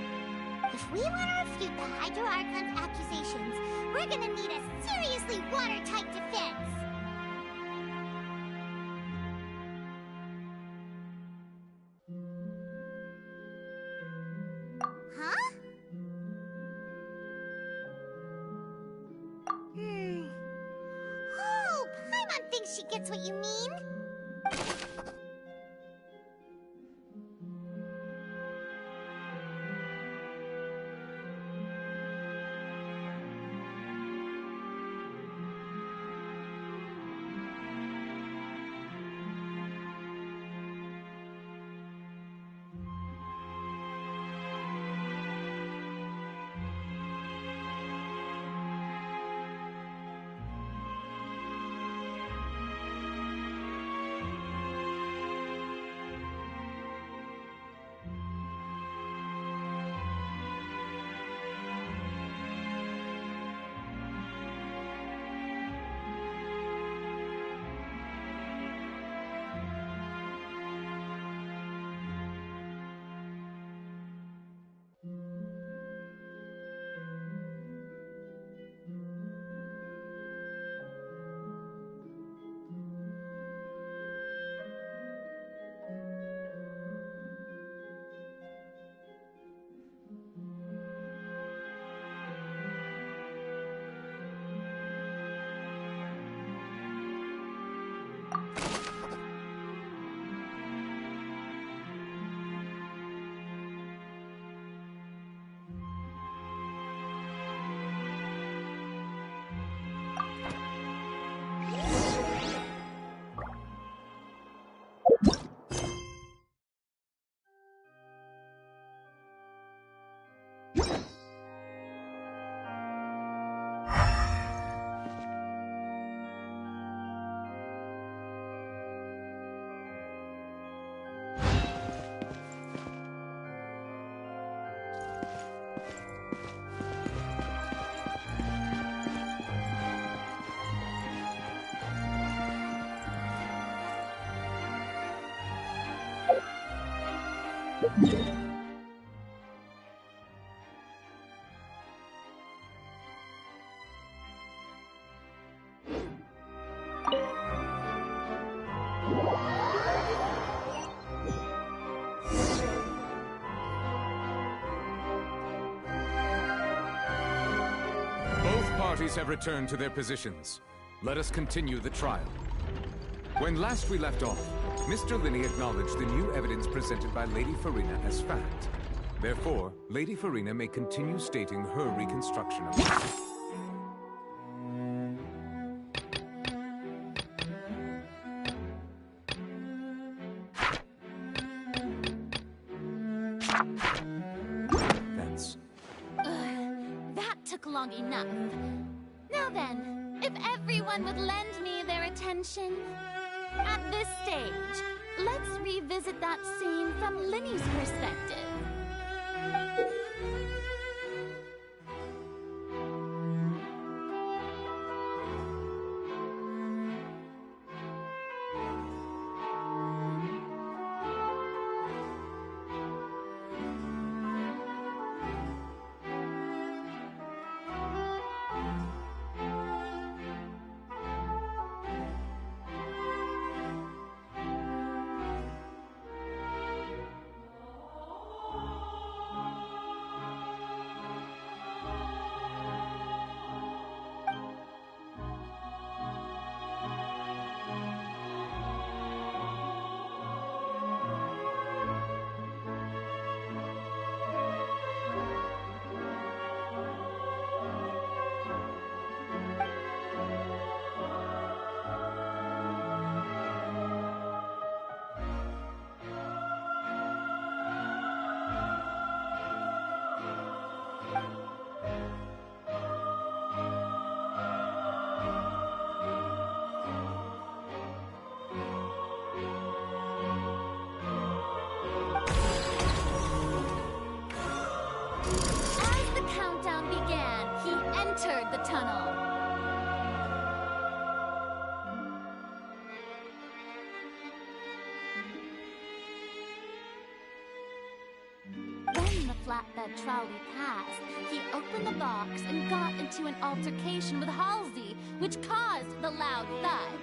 A: If we want to refute the Hydro Archon's accusations, we're gonna need a seriously watertight defense. Huh? Oh, Paimon thinks she gets what you mean.
N: Both parties have returned to their positions. Let us continue the trial. When last we left off, Mr. Linney acknowledged the new evidence presented by Lady Farina as fact. Therefore, Lady Farina may continue stating her reconstruction of it.
H: That took long enough. Now then, if everyone would lend me their attention. At this stage, let's revisit that scene from Linney's perspective. entered the tunnel. When the flatbed trolley passed, he opened the box and got into an altercation with Halsey, which caused the loud thud.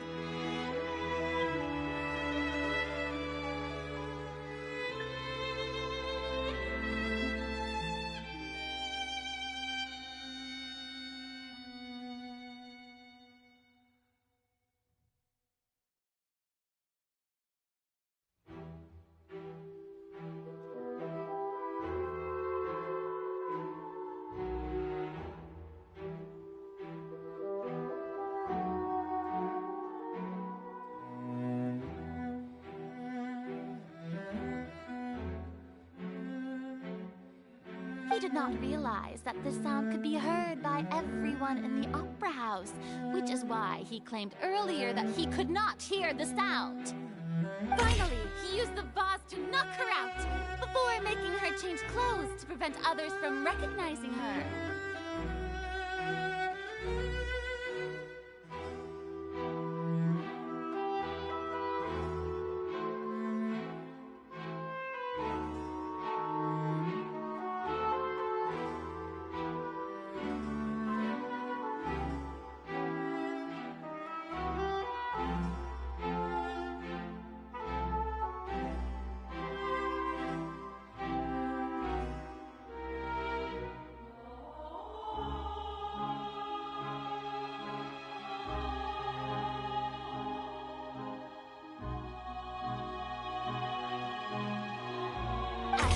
H: He did not realize that the sound could be heard by everyone in the opera house, which is why he claimed earlier that he could not hear the sound. Finally, he used the vase to knock her out, before making her change clothes to prevent others from recognizing her.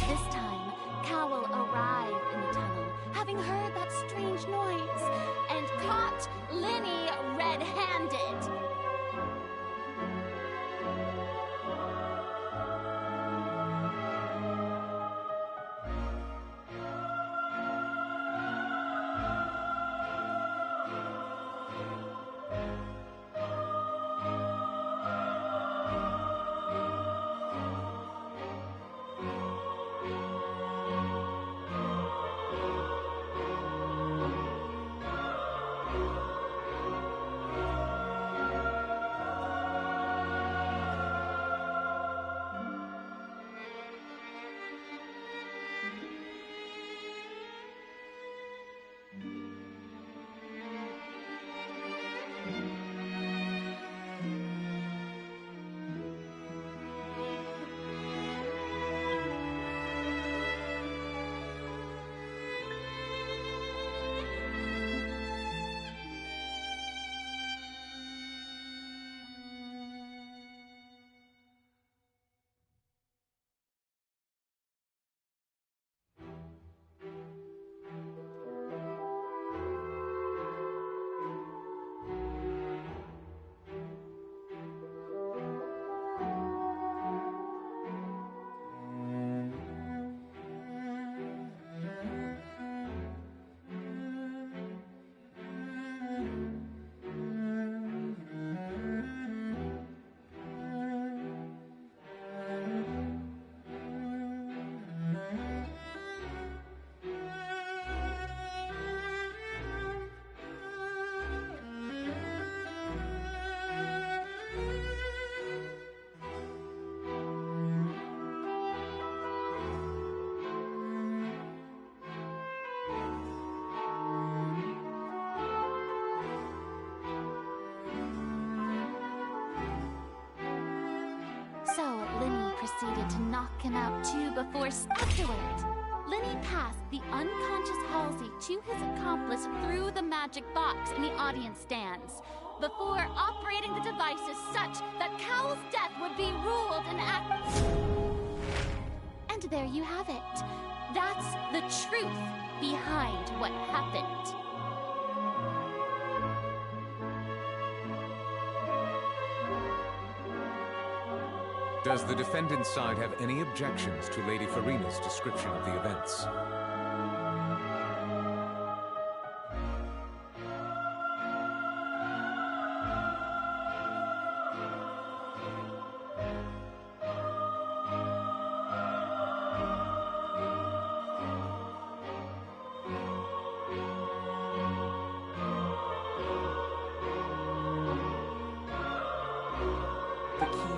H: This time, Cowell arrived in the tunnel, having heard that strange noise, and caught Linny red-handed. So Linny proceeded to knock him out too before afterward. Linny passed the unconscious Halsey to his accomplice through the magic box in the audience stands, before operating the devices such that Cowell's death would be ruled an act. And there you have it. That's the truth behind what happened.
N: Does the defendant's side have any objections to Lady Farina's description of the events?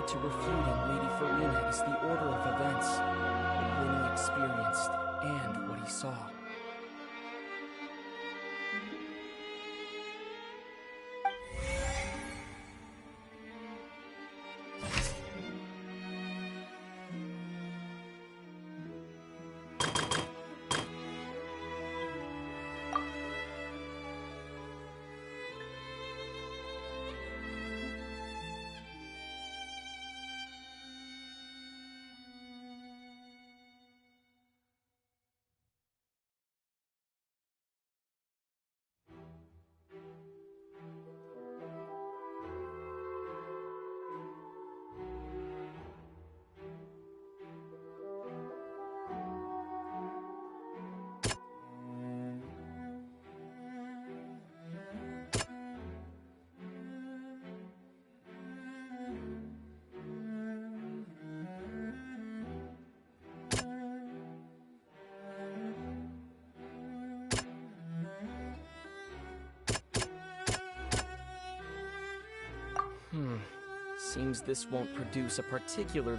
Q: to refuting Lady Farina is the order of events, what Lenny experienced, and what he saw. Seems this won't produce a particular...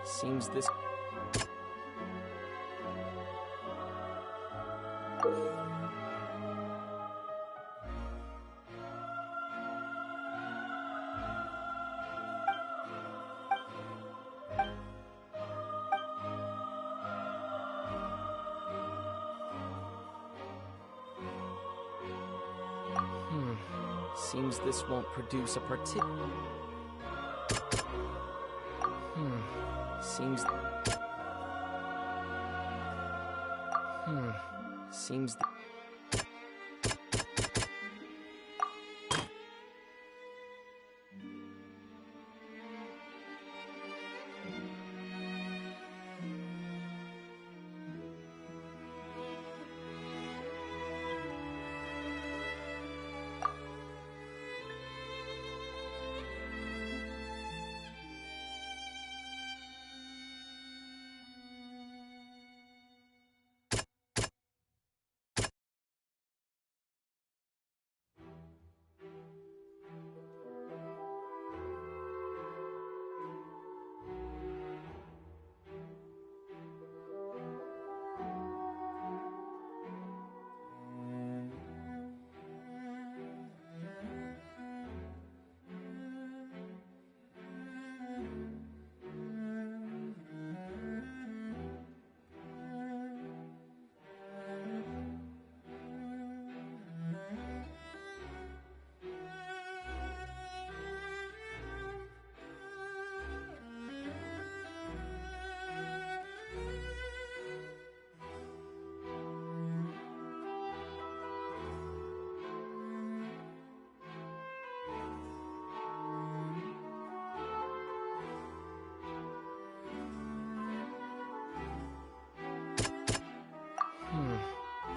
Q: Seems this... Seems this won't produce a Seems... Seems...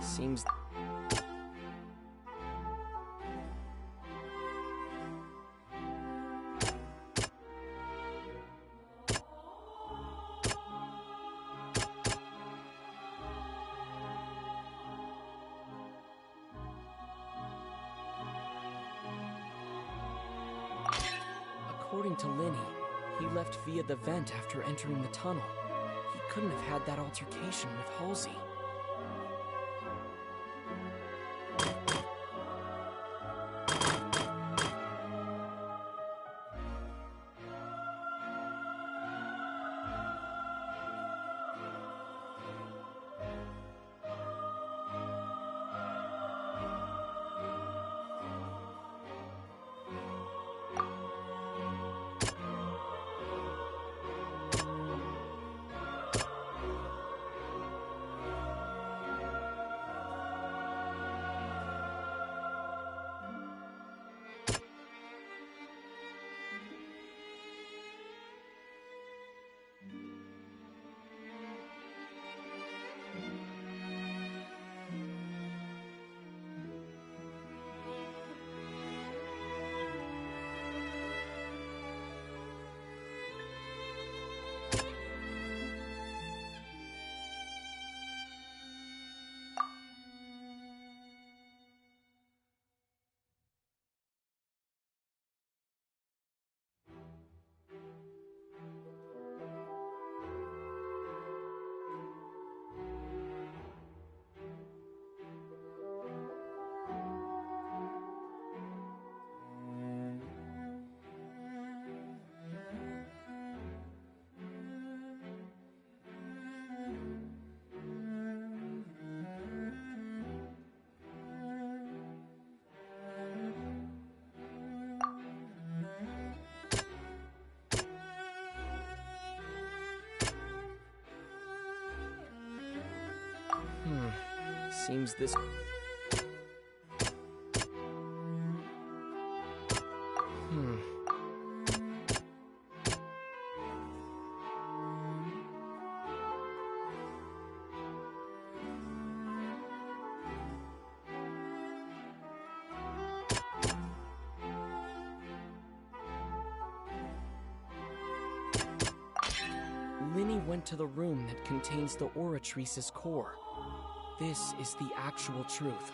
Q: Seems... According to Lenny, he left via the vent after entering the tunnel. He couldn't have had that altercation with Halsey. Seems this... Lenny went to the room that contains the Oratrice's core. This is the actual truth.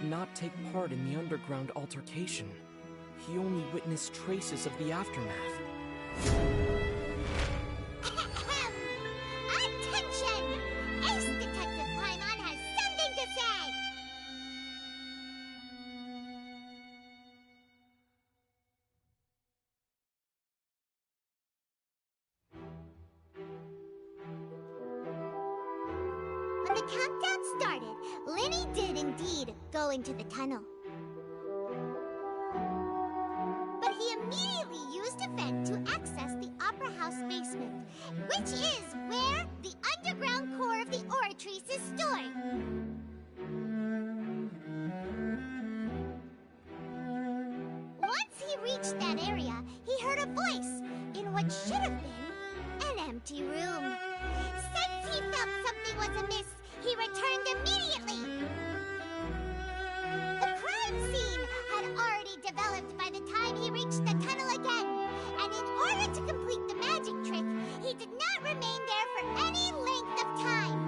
Q: did not take part in the underground altercation. He only witnessed traces of the aftermath.
A: Attention! Ace Detective Paimon has something to say! When the countdown started, Linny did indeed go into the tunnel. But he immediately used a vent to access the Opera House basement, which is where the underground core of the Oratrice is stored. Once he reached that area, he heard a voice in what should have been an empty room. Since he felt something was amiss, he returned immediately. The crime scene had already developed by the time he reached the tunnel again, and in order to complete the magic trick, he did not remain there for any length of time.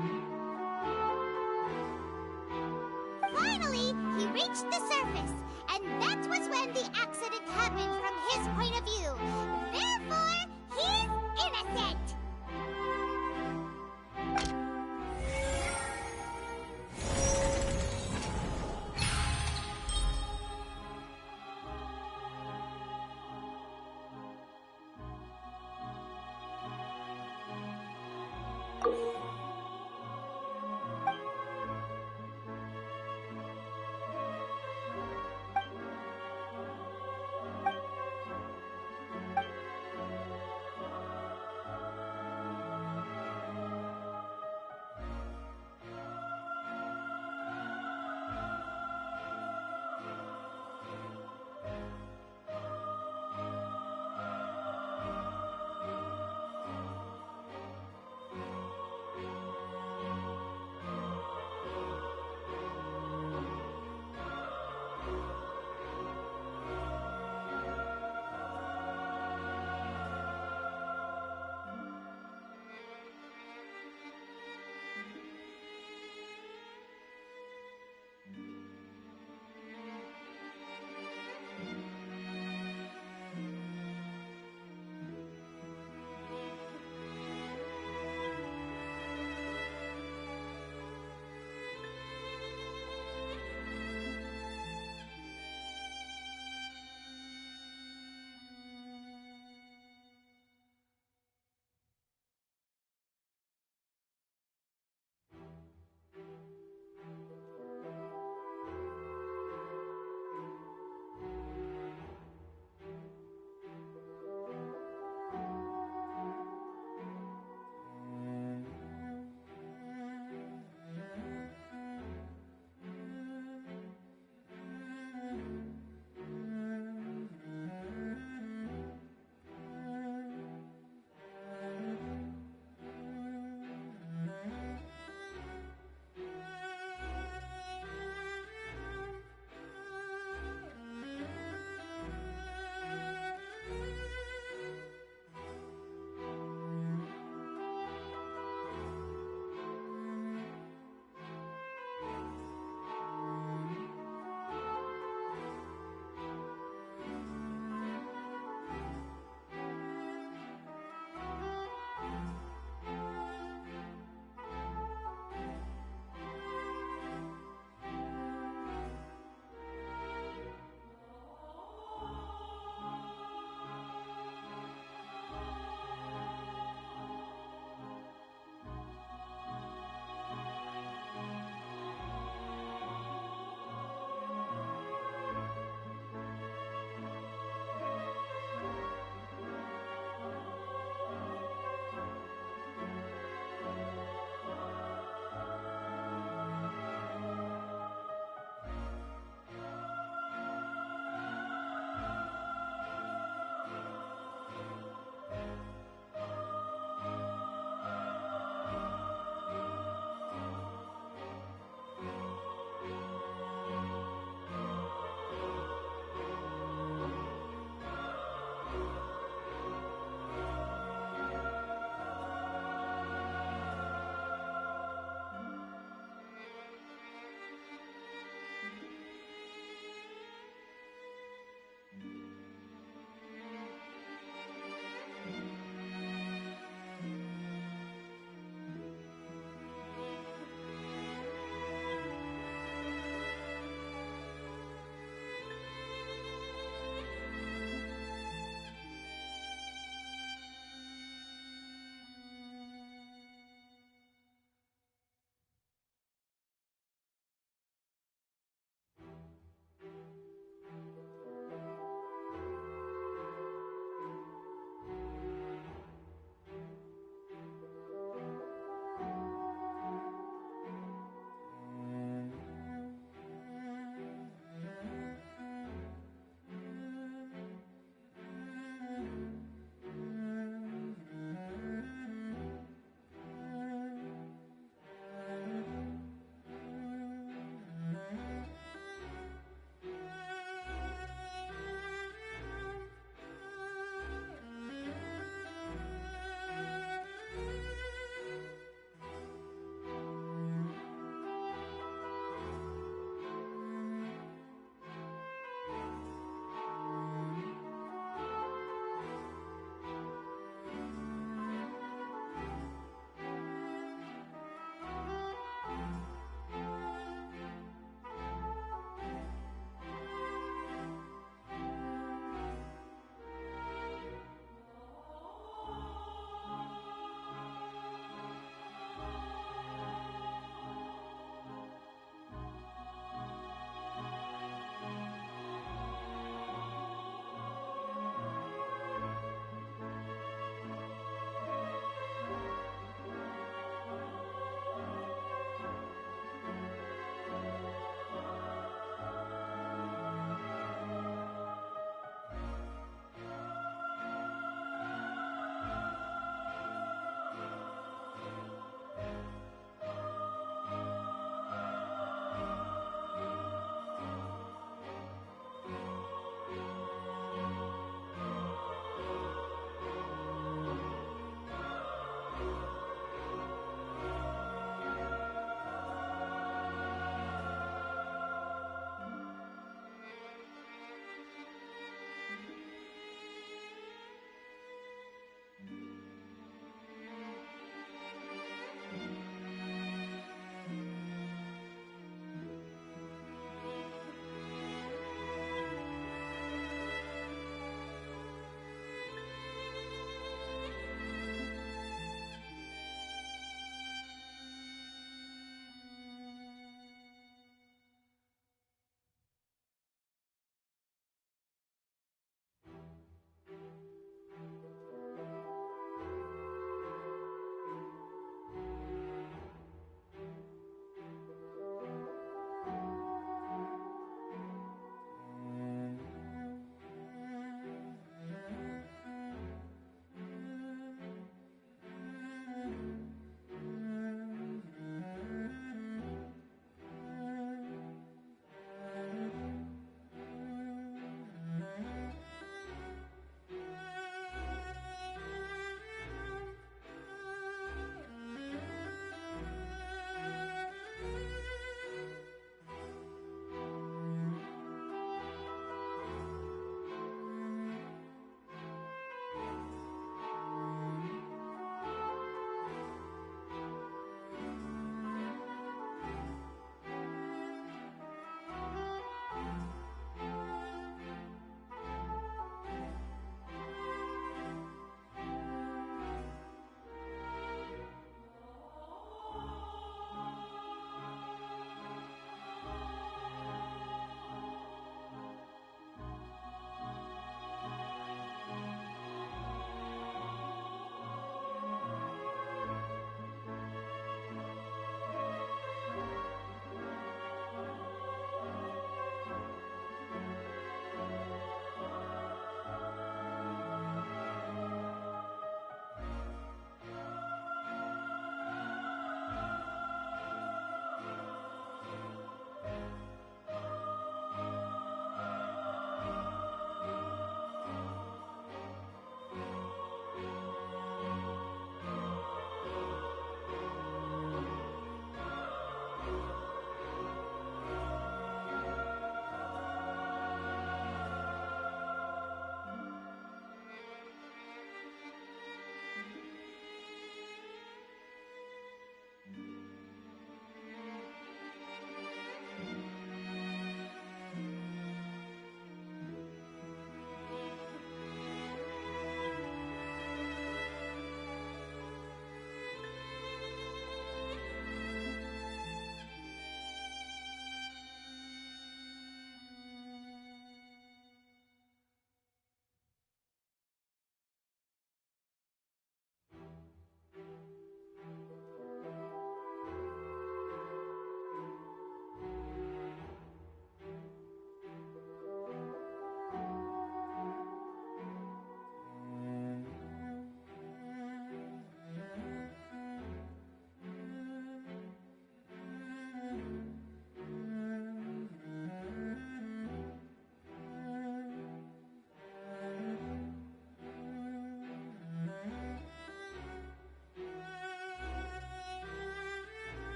A: Finally, he reached the surface, and that was when the accident happened from his point of view. Therefore, he's innocent!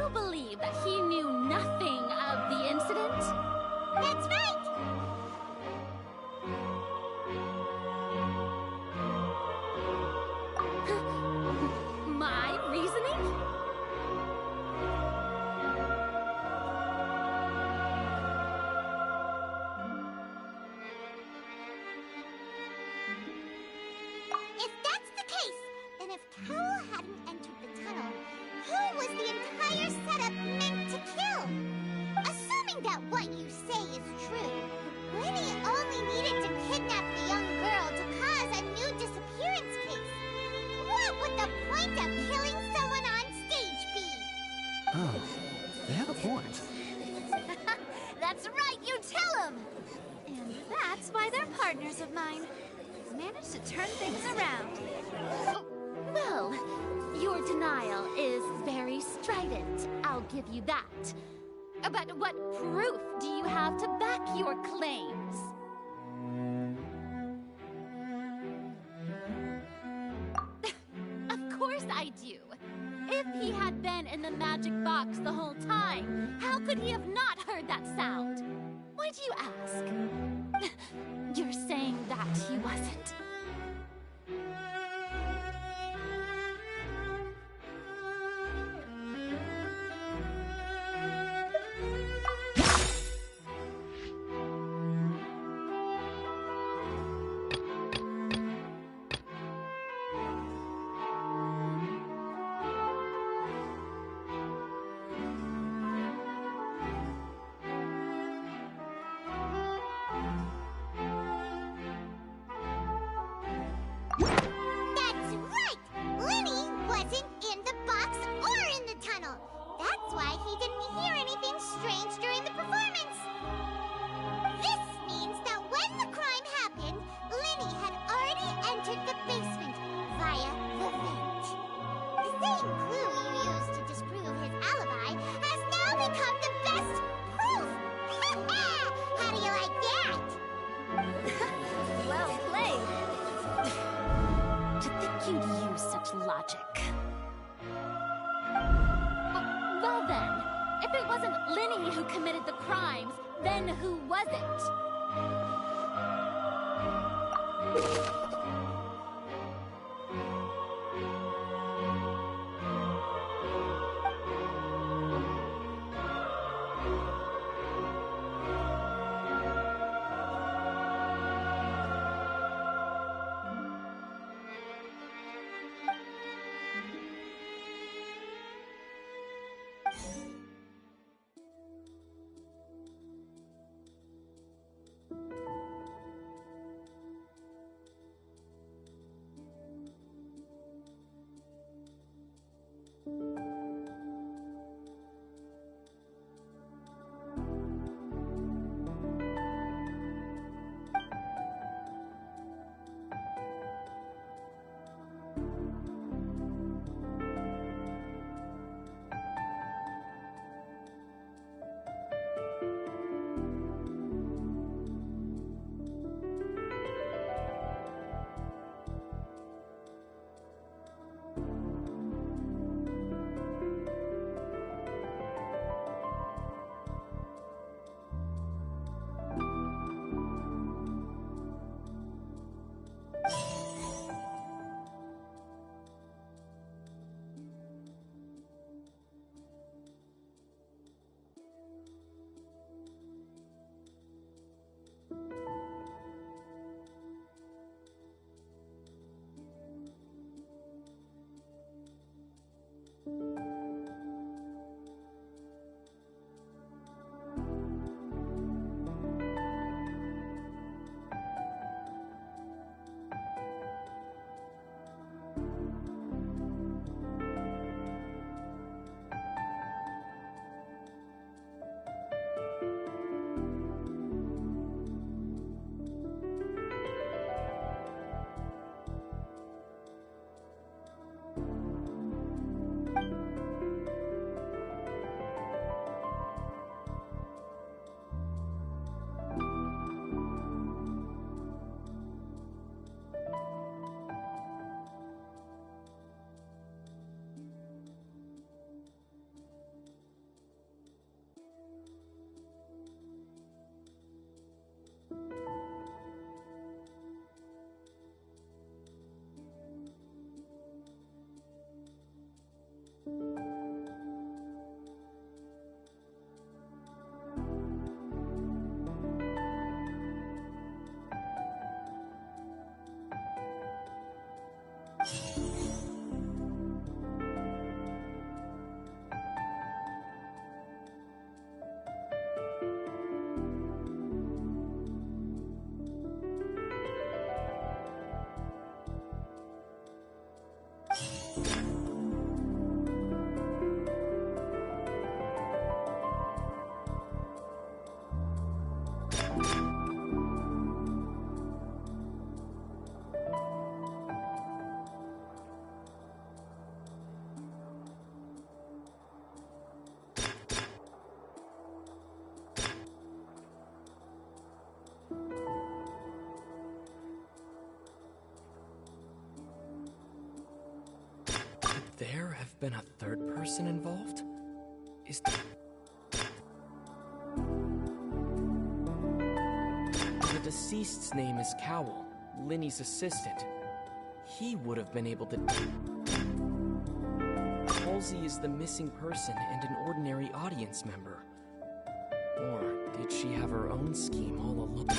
H: you believe that he knew nothing of the incident?
A: That's right!
H: My reasoning?
A: If that's the case, then if Carol hadn't entered the tunnel, who was the entire setup meant to kill? Assuming that what you say is true, Lenny only needed to kidnap the young girl to cause a new disappearance case. What would the point of killing someone on stage be?
I: Oh, they have a point.
H: That's right, you tell him! And that's why they're partners of mine. Managed to turn things around. Oh, well, your denial is very strident, I'll give you that. But what proof do you have to back your claims? Of course I do. If he had been in the magic box the whole time, how could he have not heard that sound? Why do you ask? You're saying that he wasn't.
A: That's right! Lenny wasn't in the box or in the tunnel. That's why he didn't hear anything strange during the performance. This means that when the crime happened, Lenny had already entered the basement via the vent. The same clue you used to disprove his alibi has now become the best proof! How do you like that?
H: Well played. To think you'd use such logic. Well then, if it wasn't Lenny who committed the crimes, then who was it?
Q: there have been a third person involved? Is the deceased's name is Cowell, Linny's assistant. He would have been able to... Halsey is the missing person and an ordinary audience member. Or did she have her own scheme all along?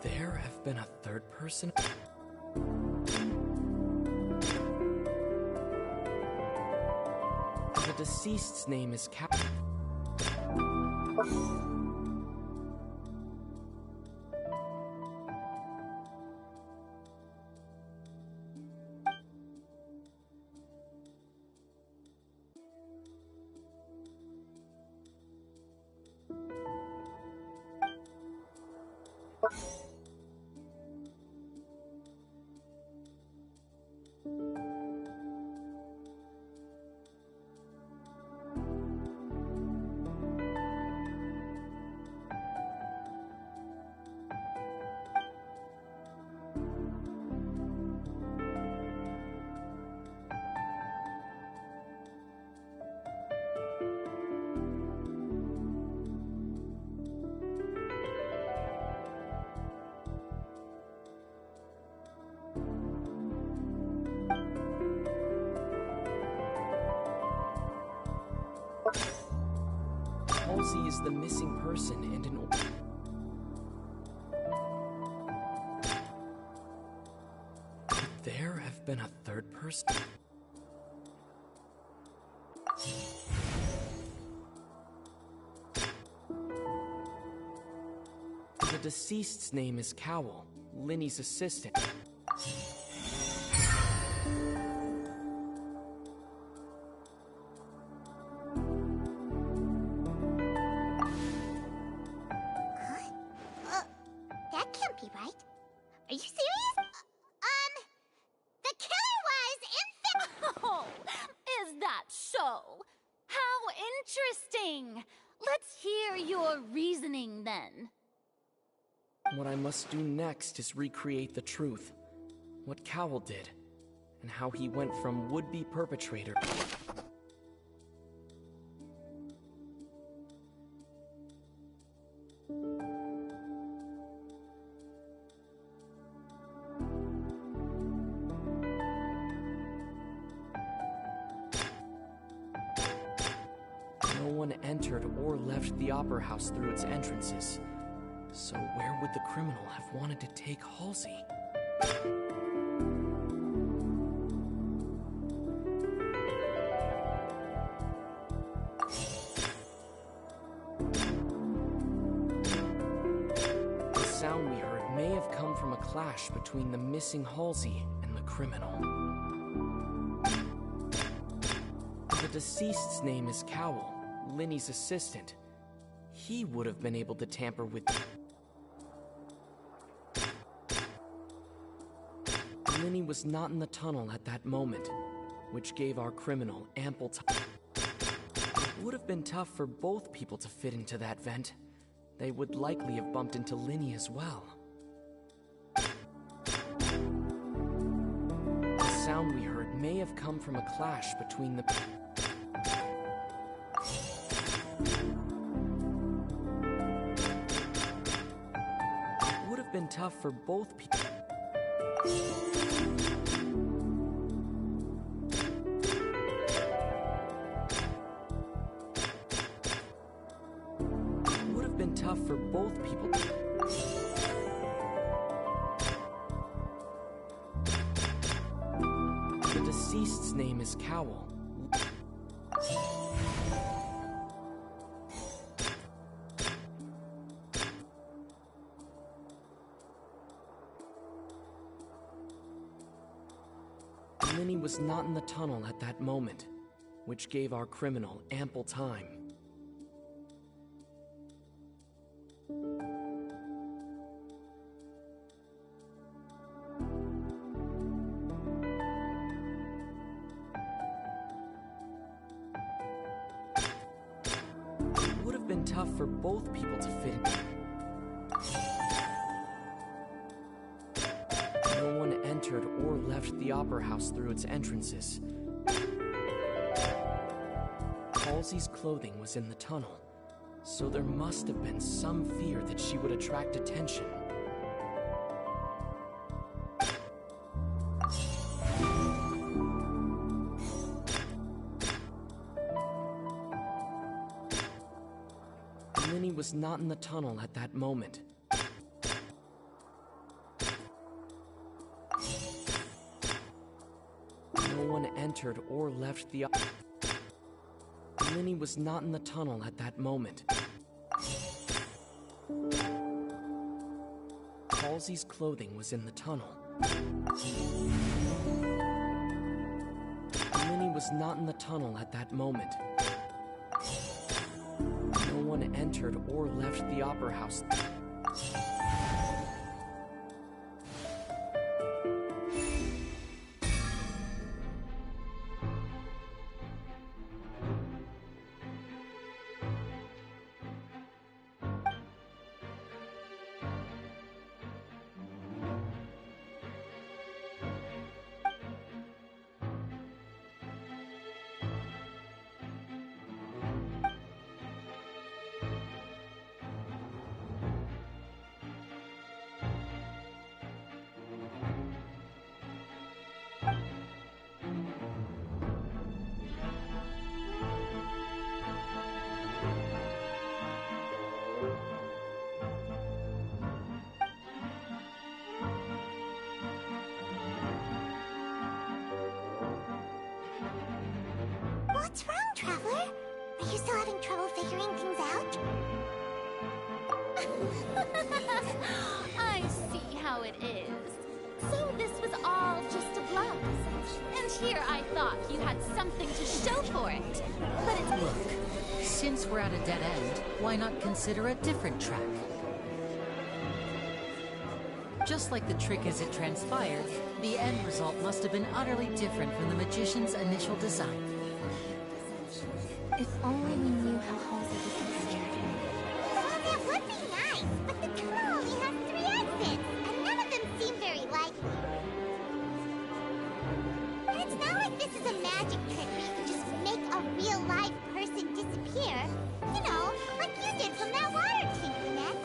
Q: There have been a third person? The deceased's name is Halsey is the missing person and an... There have been a third person? The deceased's name is Cowell, Linny's assistant.
A: That can't be right. Are you serious? The killer was, in fact...
H: Oh, is that so? How interesting! Let's hear your reasoning then.
Q: What I must do next is recreate the truth. What Cowell did, and how he went from would-be perpetrator... No one entered or left the Opera House through its entrances. So where would the criminal have wanted to take Halsey? The sound we heard may have come from a clash between the missing Halsey and the criminal. The deceased's name is Cowell, Linny's assistant. He would have been able to tamper with... Linny was not in the tunnel at that moment, which gave our criminal ample time. It would have been tough for both people to fit into that vent. They would likely have bumped into Linny as well. The sound we heard may have come from a clash between the... It would have been tough for both people. tough for both people. The deceased's name is Cowl. Lenny was not in the tunnel at that moment, which gave our criminal ample time. It would have been tough for both people to fit in. No one entered or left the Opera House through its entrances. Halsey's clothing was in the tunnel, so there must have been some fear that she would attract attention. Lenny was not in the tunnel at that moment. No one entered or left the... Lenny was not in the tunnel at that moment. Halsey's clothing was in the tunnel. Lenny was not in the tunnel at that moment. No one entered or left the Opera House.
A: What's wrong, Traveler? Are you still having trouble figuring things out?
H: I see how it is. So this was all just a bluff. And here I thought you had something to show for it. But it's...
M: Look, since we're at a dead end, why not consider a different track? Just like the trick as it transpired, the end result must have been utterly different from the magician's initial design.
C: If only we knew how Halsey was considered.
A: Well, that would be nice, but the tunnel only has 3 exits, and none of them seem very likely. And it's not like this is a magic trick where you can just make a real live person disappear. You know, like you did from that water tank we met.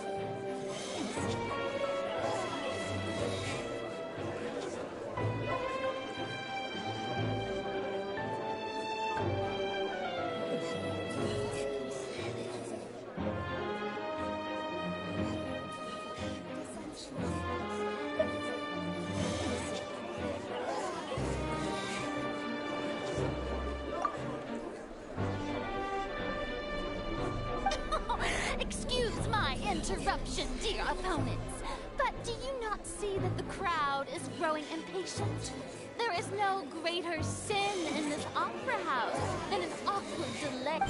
H: Excuse my interruption, dear opponents, but do you not see that the crowd is growing impatient? There is no greater sin in this opera house than an awkward delay.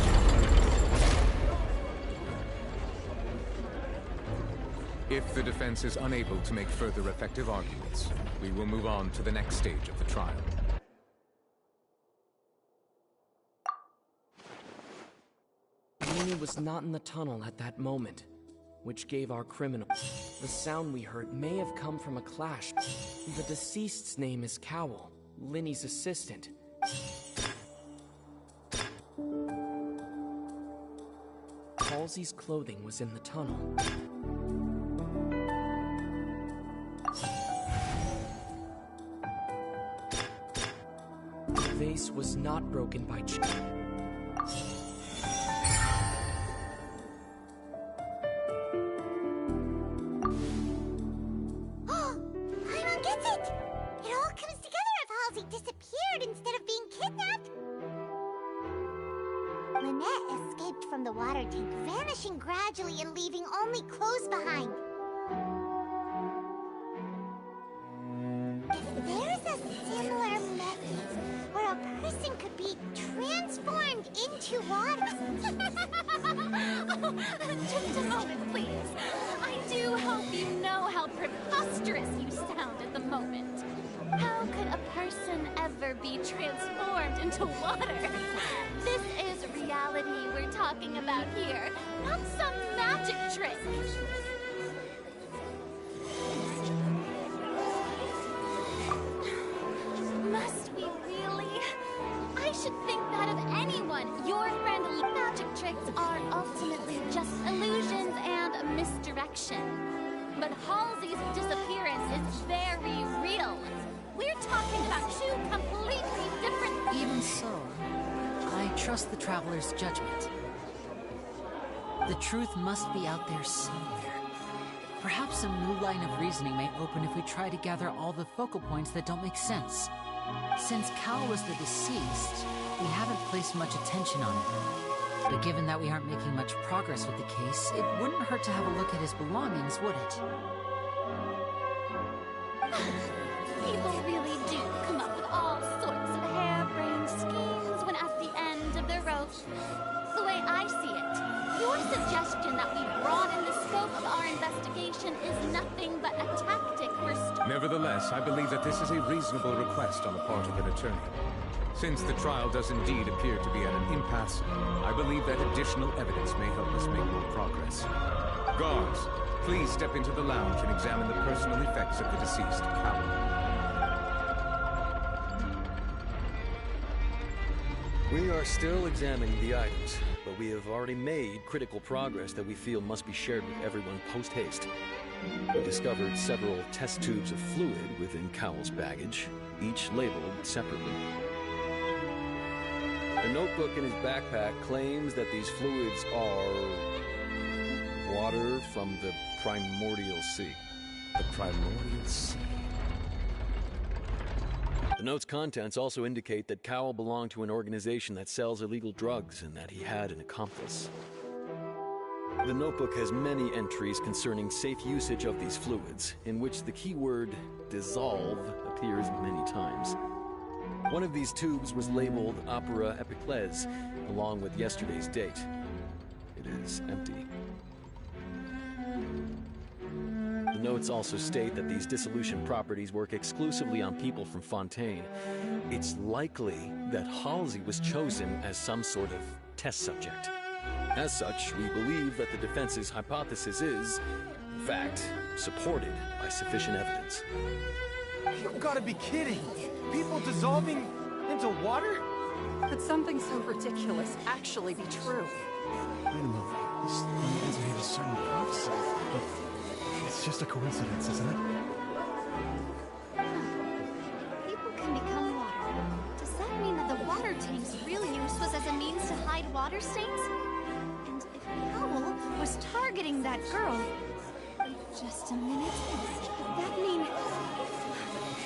N: If the defense is unable to make further effective arguments, we will move on to the next stage of the trial.
Q: Lenny was not in the tunnel at that moment, which gave our criminal... The sound we heard may have come from a clash. The deceased's name is Cowl, Lenny's assistant. Halsey's clothing was in the tunnel. The vase was not broken by
A: Lynette escaped from the water tank, vanishing gradually and leaving only clothes behind. If there's a similar method where a person could be transformed into water...
H: Just a moment, please. I do hope you know how preposterous you sound at the moment. How could a person ever be transformed into water? This is reality we're talking about here, not some magic trick. Must we really? I should think that of anyone. Your friendly magic tricks are ultimately just illusions and misdirection. But Halsey's disappearance is very real. We're talking about two completely different...
M: Even so, I trust the Traveler's judgment. The truth must be out there somewhere. Perhaps a new line of reasoning may open if we try to gather all the focal points that don't make sense. Since Cal was the deceased, we haven't placed much attention on it. But given that we aren't making much progress with the case, it wouldn't hurt to have a look at his belongings, would it?
H: People really do come up with all sorts of harebrained schemes when at the end of the rope. The way I see it, your suggestion that we broaden the scope of our investigation is nothing but a tactic for...
N: Nevertheless, I believe that this is a reasonable request on the part of an attorney. Since the trial does indeed appear to be at an impasse, I believe that additional evidence may help us make more progress. Guards, please step into the lounge and examine the personal effects of the deceased Cal.
B: We are still examining the items, but we have already made critical progress that we feel must be shared with everyone post-haste. We discovered several test tubes of fluid within Cowell's baggage, each labeled separately. The notebook in his backpack claims that these fluids are... water from the primordial sea.
N: The primordial sea?
B: The note's contents also indicate that Cowell belonged to an organization that sells illegal drugs and that he had an accomplice. The notebook has many entries concerning safe usage of these fluids, in which the keyword dissolve appears many times. One of these tubes was labeled Opera Epiclese, along with yesterday's date. It is empty. The notes also state that these dissolution properties work exclusively on people from Fontaine. It's likely that Halsey was chosen as some sort of test subject. As such, we believe that the defense's hypothesis is, in fact, supported by sufficient evidence.
R: You've got to be kidding! People dissolving into water?
P: Could something so ridiculous actually be true?
I: Wait a moment. This reminds me of a certain prophecy, but it's just a coincidence, isn't it?
K: People can become water. Does that mean that the water tank's real use was as a means to hide water stains? And if Powell was targeting that girl... Wait just a minute. Would that mean...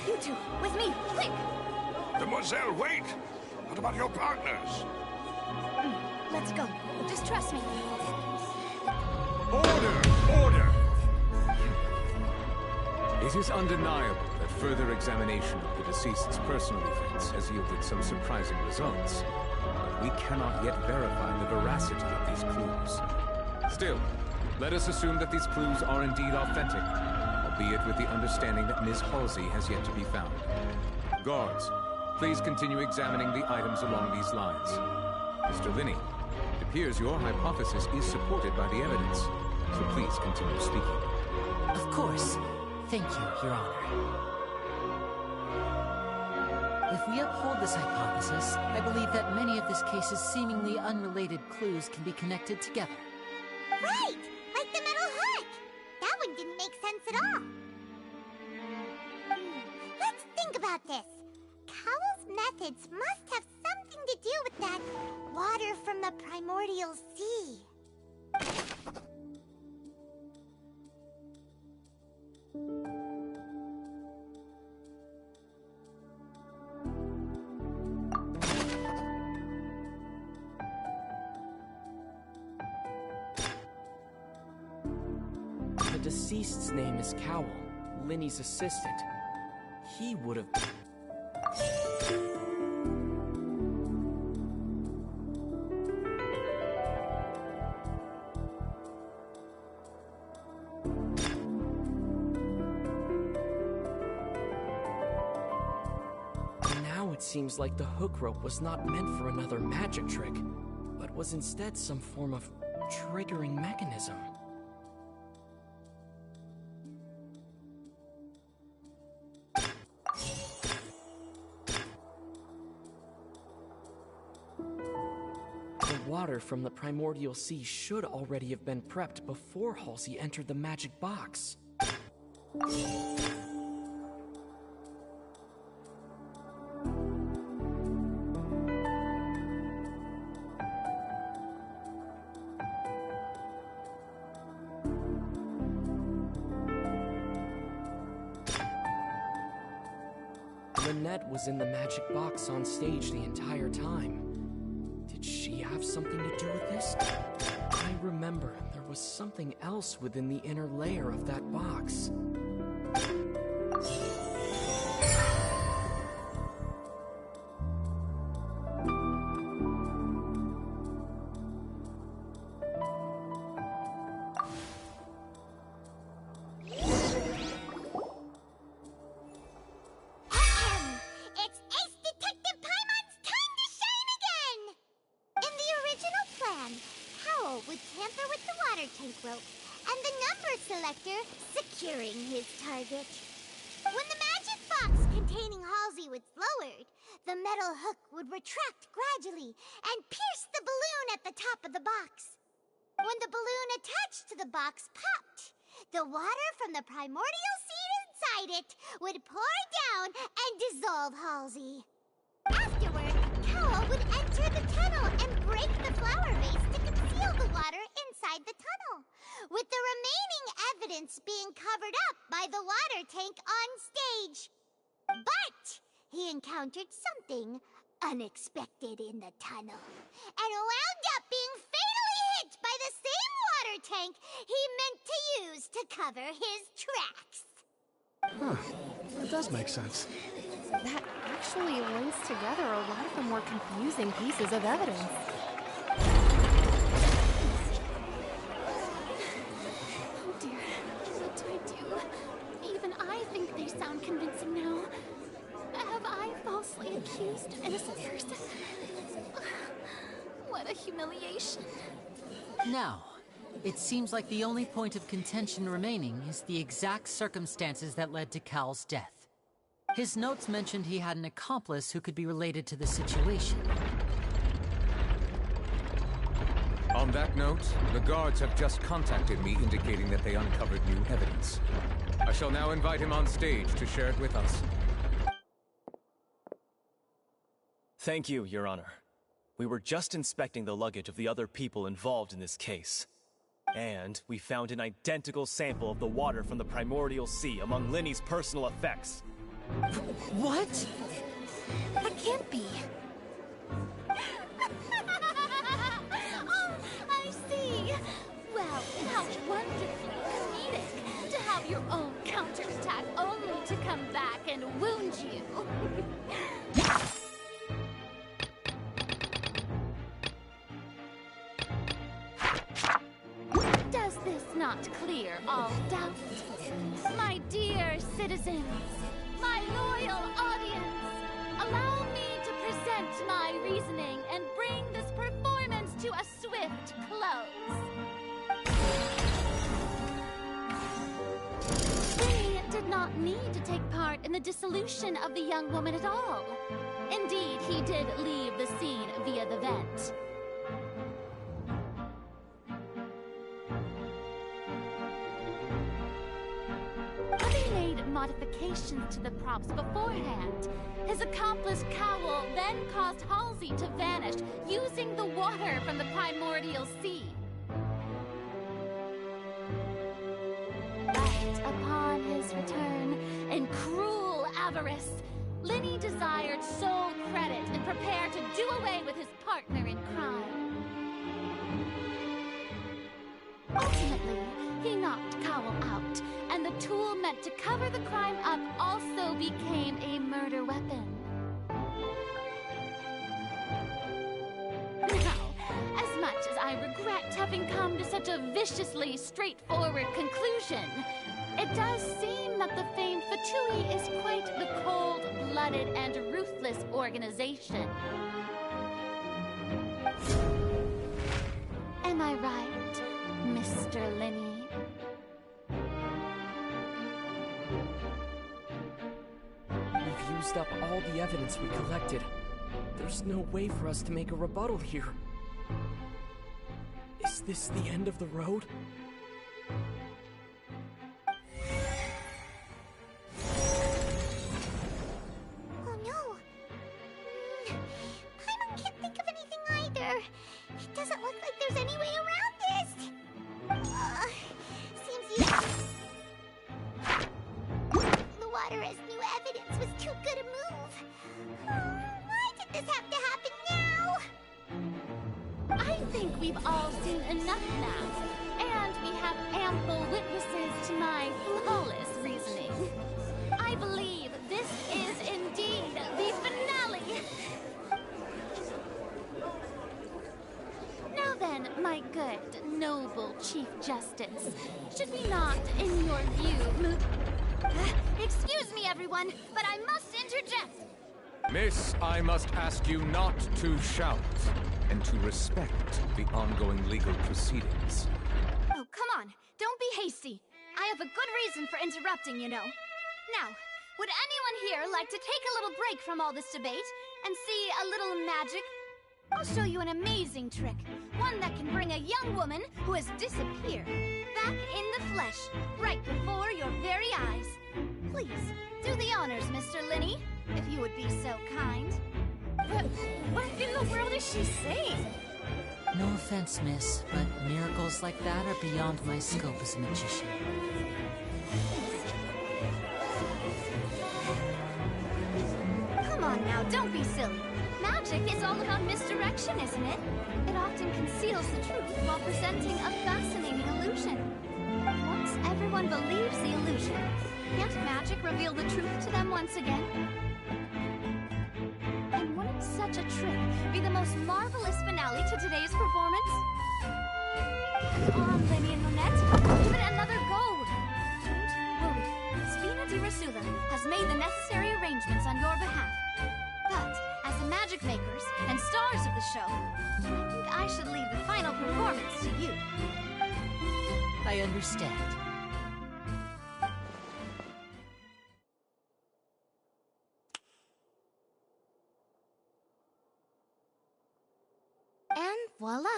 K: You two, with me, quick!
J: Demoiselle, wait! What about your partners?
K: Let's go. Just trust me.
J: Order! Order!
N: It is undeniable that further examination of the deceased's personal effects has yielded some surprising results, but we cannot yet verify the veracity of these clues. Still, let us assume that these clues are indeed authentic, albeit with the understanding that Ms. Halsey has yet to be found. Guards, please continue examining the items along these lines. Mr. Linney, it appears your hypothesis is supported by the evidence, so please continue speaking.
M: Of course. Thank you, Your Honor. If we uphold this hypothesis, I believe that many of this case's seemingly unrelated clues can be connected together.
A: Right! Like the metal hook! That one didn't make sense at all. Let's think about this. Cowell's methods must have something to do with that water from the primordial sea.
Q: deceased's name is Cowell, Linny's assistant. He would have... Now it seems like the hook rope was not meant for another magic trick, but was instead some form of triggering mechanism. The water from the primordial sea should already have been prepped before Halsey entered the magic box. Lynette was in the magic box on stage the entire time. Did she have something to do with this? I remember there was something else within the inner layer of that box.
A: Retract gradually and pierce the balloon at the top of the box. When the balloon attached to the box popped, the water from the primordial seed inside it would pour down and dissolve Halsey. Afterward, Cowell would enter the tunnel and break the flower vase to conceal the water inside the tunnel, with the remaining evidence being covered up by the water tank on stage. But he encountered something unexpected in the tunnel, and wound up being fatally hit by the same water tank he meant to use to cover his tracks.
I: Huh. That does make sense.
O: That actually links together a lot of the more confusing pieces of evidence.
H: Oh dear, what do I do? Even I think they sound convincing now. Have I falsely accused an innocent person? What a humiliation.
M: Now, it seems like the only point of contention remaining is the exact circumstances that led to Cal's death. His notes mentioned he had an accomplice who could be related to the situation.
N: On that note, the guards have just contacted me indicating that they uncovered new evidence. I shall now invite him on stage to share it with us.
F: Thank you, Your Honor. We were just inspecting the luggage of the other people involved in this case. And we found an identical sample of the water from the primordial sea among Linny's personal effects.
M: What?
H: That can't be. Oh, I see. Well, how wonderfully comedic to have your own counterattack only to come back and wound you. Does this not clear all doubt? My dear citizens, my loyal audience, allow me to present my reasoning and bring this performance to a swift close. Linny did not need to take part in the dissolution of the young woman at all. Indeed, he did leave the scene via the vent. Having made modifications to the props beforehand, his accomplice Cowell then caused Halsey to vanish using the water from the primordial sea. But upon his return, in cruel avarice, Linny desired sole credit and prepared to do away with his partner in crime. Ultimately, He knocked Cowell out, and the tool meant to cover the crime up also became a murder weapon. Now, as much as I regret having come to such a viciously straightforward conclusion, it does seem that the famed Fatui is quite the cold-blooded and ruthless organization. Am I right, Mr. Lenny?
Q: We've used up all the evidence we collected. There's no way for us to make a rebuttal here. Is this the end of the road?
A: Oh no! Paimon can't think of anything either. It doesn't look like there's any way around this. Seems useless. The water as new evidence was too good a move. Why did this have to happen now?
H: I think we've all seen enough now, and we have ample witnesses to my flawless reasoning. I believe this is indeed the finale. Now then, my good, noble Chief Justice, should we not, in your view, excuse me, everyone, but I must interject.
N: Miss, I must ask you not to shout, and to respect the ongoing legal proceedings.
H: Oh, come on. Don't be hasty. I have a good reason for interrupting, you know. Now, would anyone here like to take a little break from all this debate and see a little magic? I'll show you an amazing trick. One that can bring a young woman who has disappeared back in the flesh, right before your very eyes. Please, do the honors, Mr. Lenny, if you would be so kind. What in the world is she saying?
M: No offense, miss, but miracles like that are beyond my scope as a magician.
H: Come on now, don't be silly. Magic is all about misdirection, isn't it? It often conceals the truth while presenting a fascinating illusion. Once everyone believes the illusion, can't magic reveal the truth to them once again? And wouldn't such a trick be the most marvelous finale to today's performance? Come on, Lenny and Lynette, give it another go. Don't worry, Spina di Rosula has made the necessary arrangements on your behalf. But, as the magic makers and stars of the show, I think I should leave the final performance to you.
M: I understand.
C: And voila!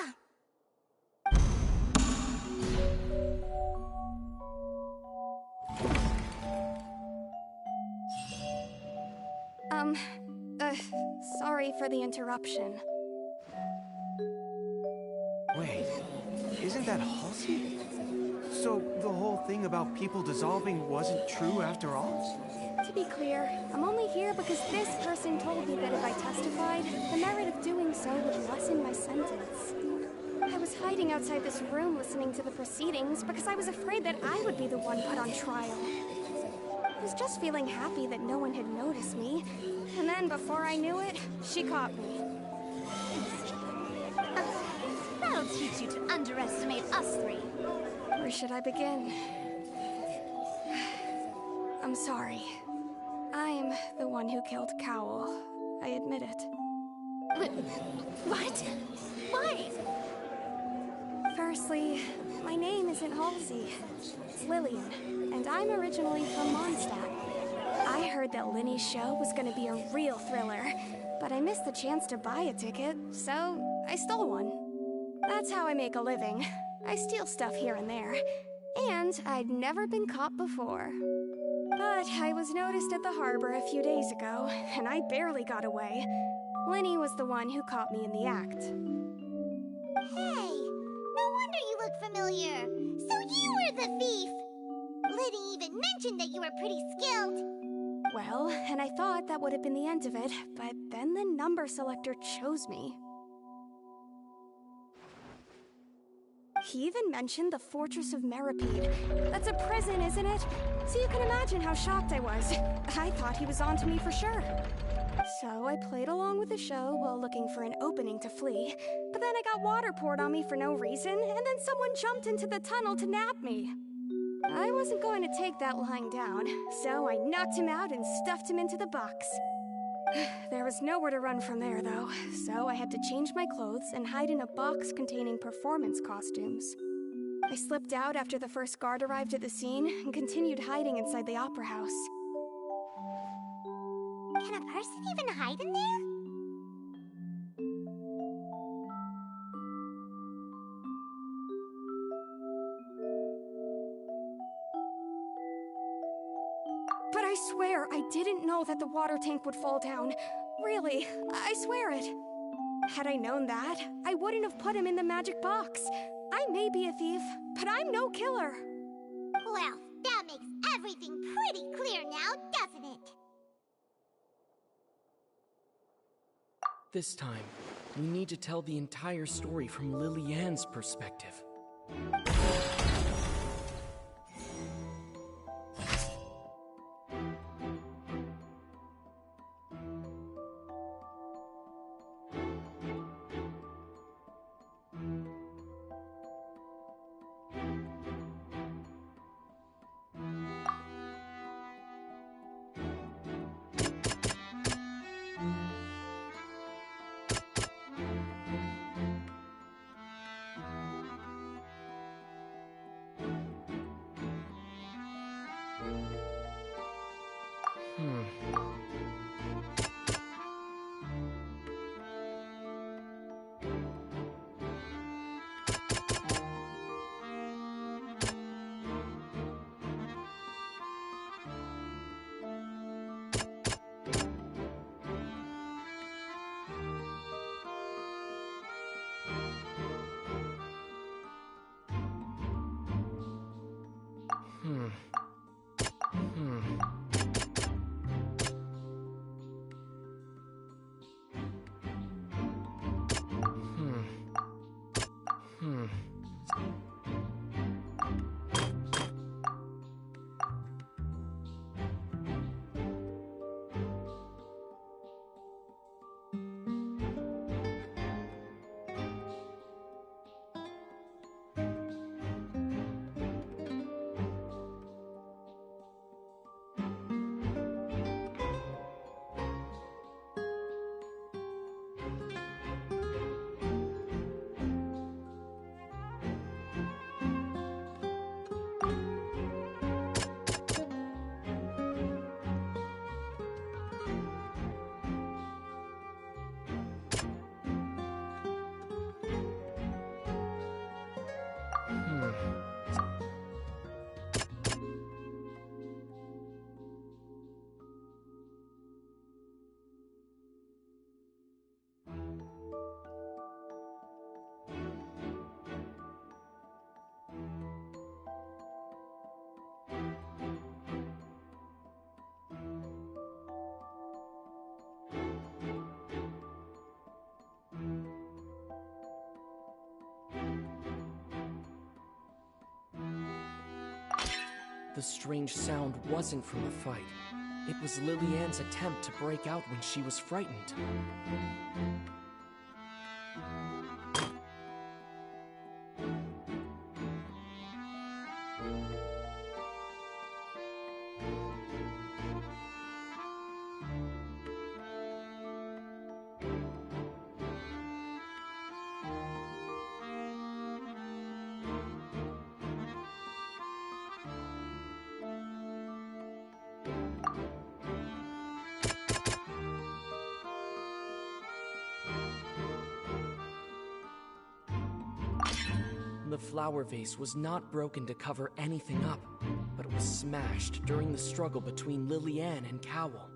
O: Sorry for the interruption.
R: Wait, isn't that Halsey? So the whole thing about people dissolving wasn't true after all?
O: To be clear, I'm only here because this person told me that if I testified, the merit of doing so would lessen my sentence. I was hiding outside this room listening to the proceedings because I was afraid that I would be the one put on trial. I was just feeling happy that no one had noticed me, and then before I knew it, she caught me.
H: That'll teach you to underestimate us three.
O: Where should I begin? I'm sorry. I'm the one who killed Cowell. I admit it.
H: What? Why?
O: Firstly, my name isn't Halsey. It's Lillian, and I'm originally from Mondstadt. I heard that Lenny's show was gonna be a real thriller, but I missed the chance to buy a ticket, so I stole one. That's how I make a living. I steal stuff here and there, and I'd never been caught before. But I was noticed at the harbor a few days ago, and I barely got away. Lenny was the one who caught me in the act.
A: Hey, no wonder you look familiar. So you were the thief. Liddy even mentioned that you were pretty skilled.
O: Well, and I thought that would have been the end of it, but then the number selector chose me. He even mentioned the Fortress of Meripede. That's a prison, isn't it? So you can imagine how shocked I was. I thought he was onto me for sure. So I played along with the show while looking for an opening to flee. But then I got water poured on me for no reason, and then someone jumped into the tunnel to nab me. I wasn't going to take that lying down, so I knocked him out and stuffed him into the box. There was nowhere to run from there, though, so I had to change my clothes and hide in a box containing performance costumes. I slipped out after the first guard arrived at the scene and continued hiding inside the opera house.
A: Can a person even hide in there?
O: But I swear I didn't know that the water tank would fall down. Really, I swear it. Had I known that, I wouldn't have put him in the magic box. I may be a thief, but I'm no killer.
A: Well, that makes everything pretty clear now, doesn't it?
Q: This time, we need to tell the entire story from Lily-Ann's perspective. The strange sound wasn't from a fight. It was Lily-Ann's attempt to break out when she was frightened. The flower vase was not broken to cover anything up, but it was smashed during the struggle between Lily-Ann and Cowell.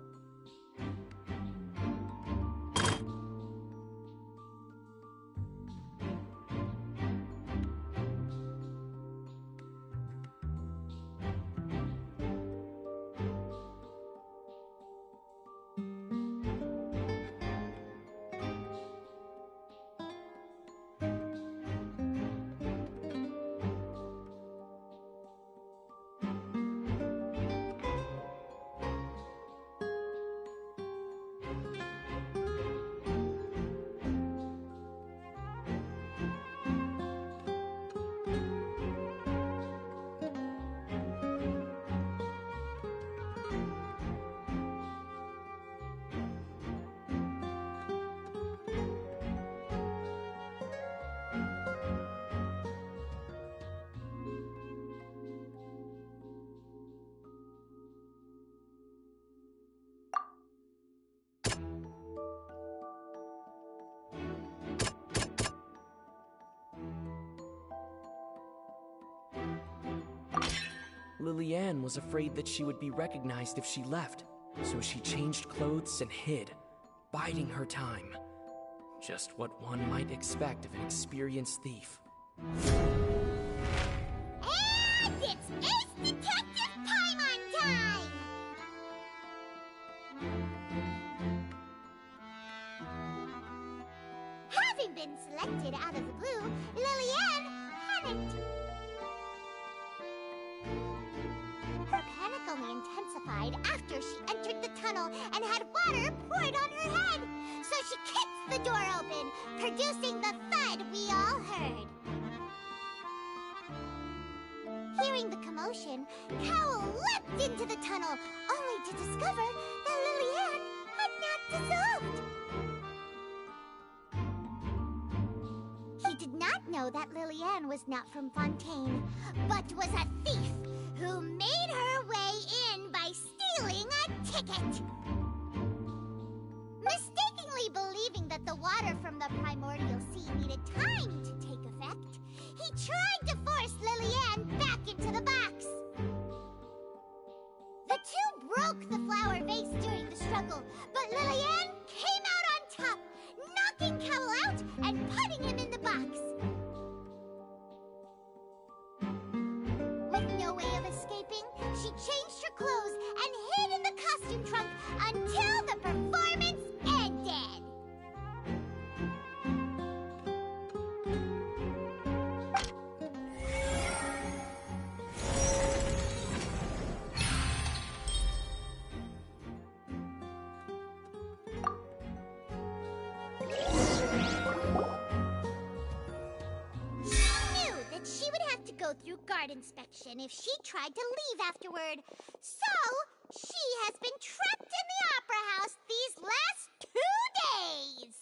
Q: Lillian was afraid that she would be recognized if she left, so she changed clothes and hid, biding her time. Just what one might expect of an experienced thief.
A: And it's Ace Detective Paimon time! Having been selected out of the blue, Lillian panicked. Her panic only intensified after she entered the tunnel and had water poured on her head. So she kicked the door open, producing the thud we all heard. Hearing the commotion, Cowell leapt into the tunnel, only to discover that Lillian had not dissolved. He did not know that Lillian was not from Fontaine, but was a thief who made her way in by stealing a ticket. Mistakenly believing that the water from the primordial sea needed time to take effect, he tried to force Lillian back into the box. The two broke the flower vase during the struggle, but Lillian came out on top, knocking Cowell out and putting him in the box. With no way of escaping, she changed her clothes and hid in the costume trunk until the performance ended. Go through guard inspection if she tried to leave afterward. So, she has been trapped in the Opera House these last 2 days.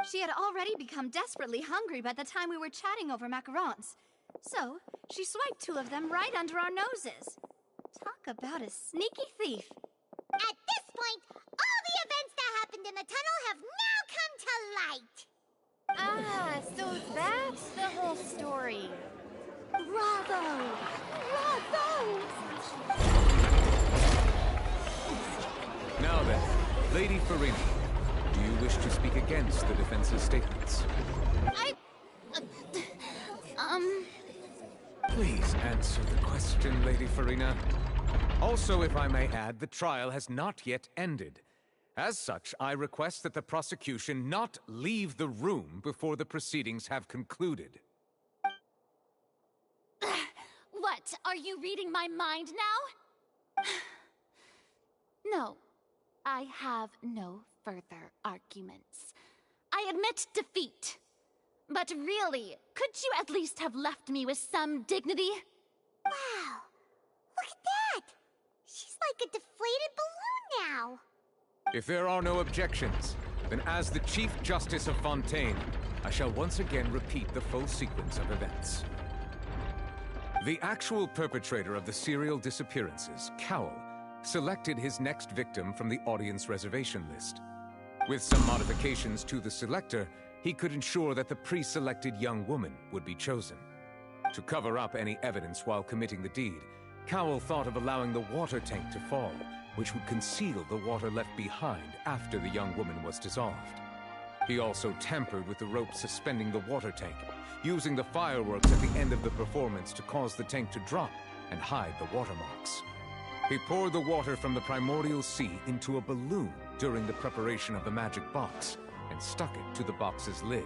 H: She had already become desperately hungry by the time we were chatting over macarons. So, she swiped 2 of them right under our noses. Talk about a sneaky thief.
A: At this point, all the events that happened in the tunnel have now come to light.
H: Ah, so that's the whole story.
A: Bravo! Bravo!
N: Now then, Lady Farina, do you wish to speak against the defense's statements? Please answer the question, Lady Farina. Also, if I may add, the trial has not yet ended. As such, I request that the prosecution not leave the room before the proceedings have concluded.
H: What? Are you reading my mind now? No, I have no further arguments. I admit defeat. But really, could you at least have left me with some dignity?
A: Wow, look at that! She's like a deflated balloon now.
N: If there are no objections, then as the Chief Justice of Fontaine, I shall once again repeat the full sequence of events. The actual perpetrator of the serial disappearances, Cowell, selected his next victim from the audience reservation list. With some modifications to the selector, he could ensure that the pre-selected young woman would be chosen. To cover up any evidence while committing the deed, Cowell thought of allowing the water tank to fall, which would conceal the water left behind after the young woman was dissolved. He also tampered with the rope suspending the water tank, using the fireworks at the end of the performance to cause the tank to drop and hide the watermarks. He poured the water from the primordial sea into a balloon during the preparation of the magic box and stuck it to the box's lid.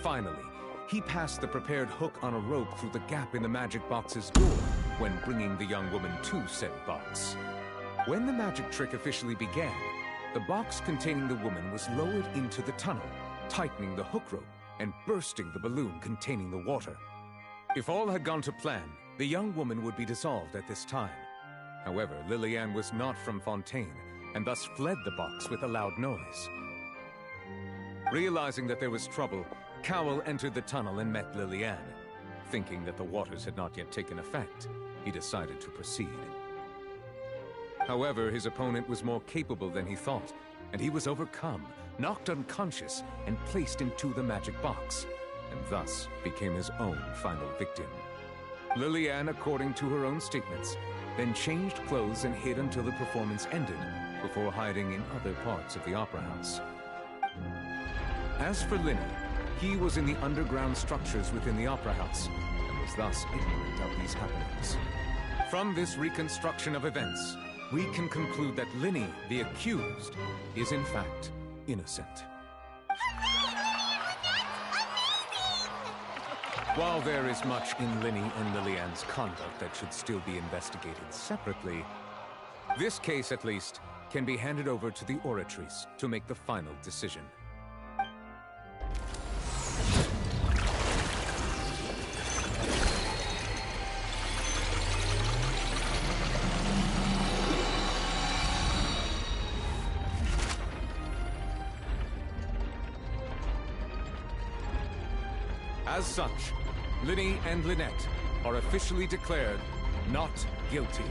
N: Finally, he passed the prepared hook on a rope through the gap in the magic box's door when bringing the young woman to said box. When the magic trick officially began, the box containing the woman was lowered into the tunnel, tightening the hook rope and bursting the balloon containing the water. If all had gone to plan, the young woman would be dissolved at this time. However, Lillian was not from Fontaine, and thus fled the box with a loud noise. Realizing that there was trouble, Cowell entered the tunnel and met Lillian. Thinking that the waters had not yet taken effect, he decided to proceed. However, his opponent was more capable than he thought, and he was overcome, knocked unconscious, and placed into the magic box, and thus became his own final victim. Lillian, according to her own statements, then changed clothes and hid until the performance ended, before hiding in other parts of the Opera House. As for Linny, he was in the underground structures within the Opera House, and was thus ignorant of these happenings. From this reconstruction of events, we can conclude that Linny, the accused, is in fact innocent. While there is much in Linny and Lillian's conduct that should still be investigated separately, this case, at least, can be handed over to the Oratories to make the final decision. As such, Linny and Lynette are officially declared not guilty.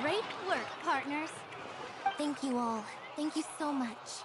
C: Great work, partners. Thank you all. Thank you so much.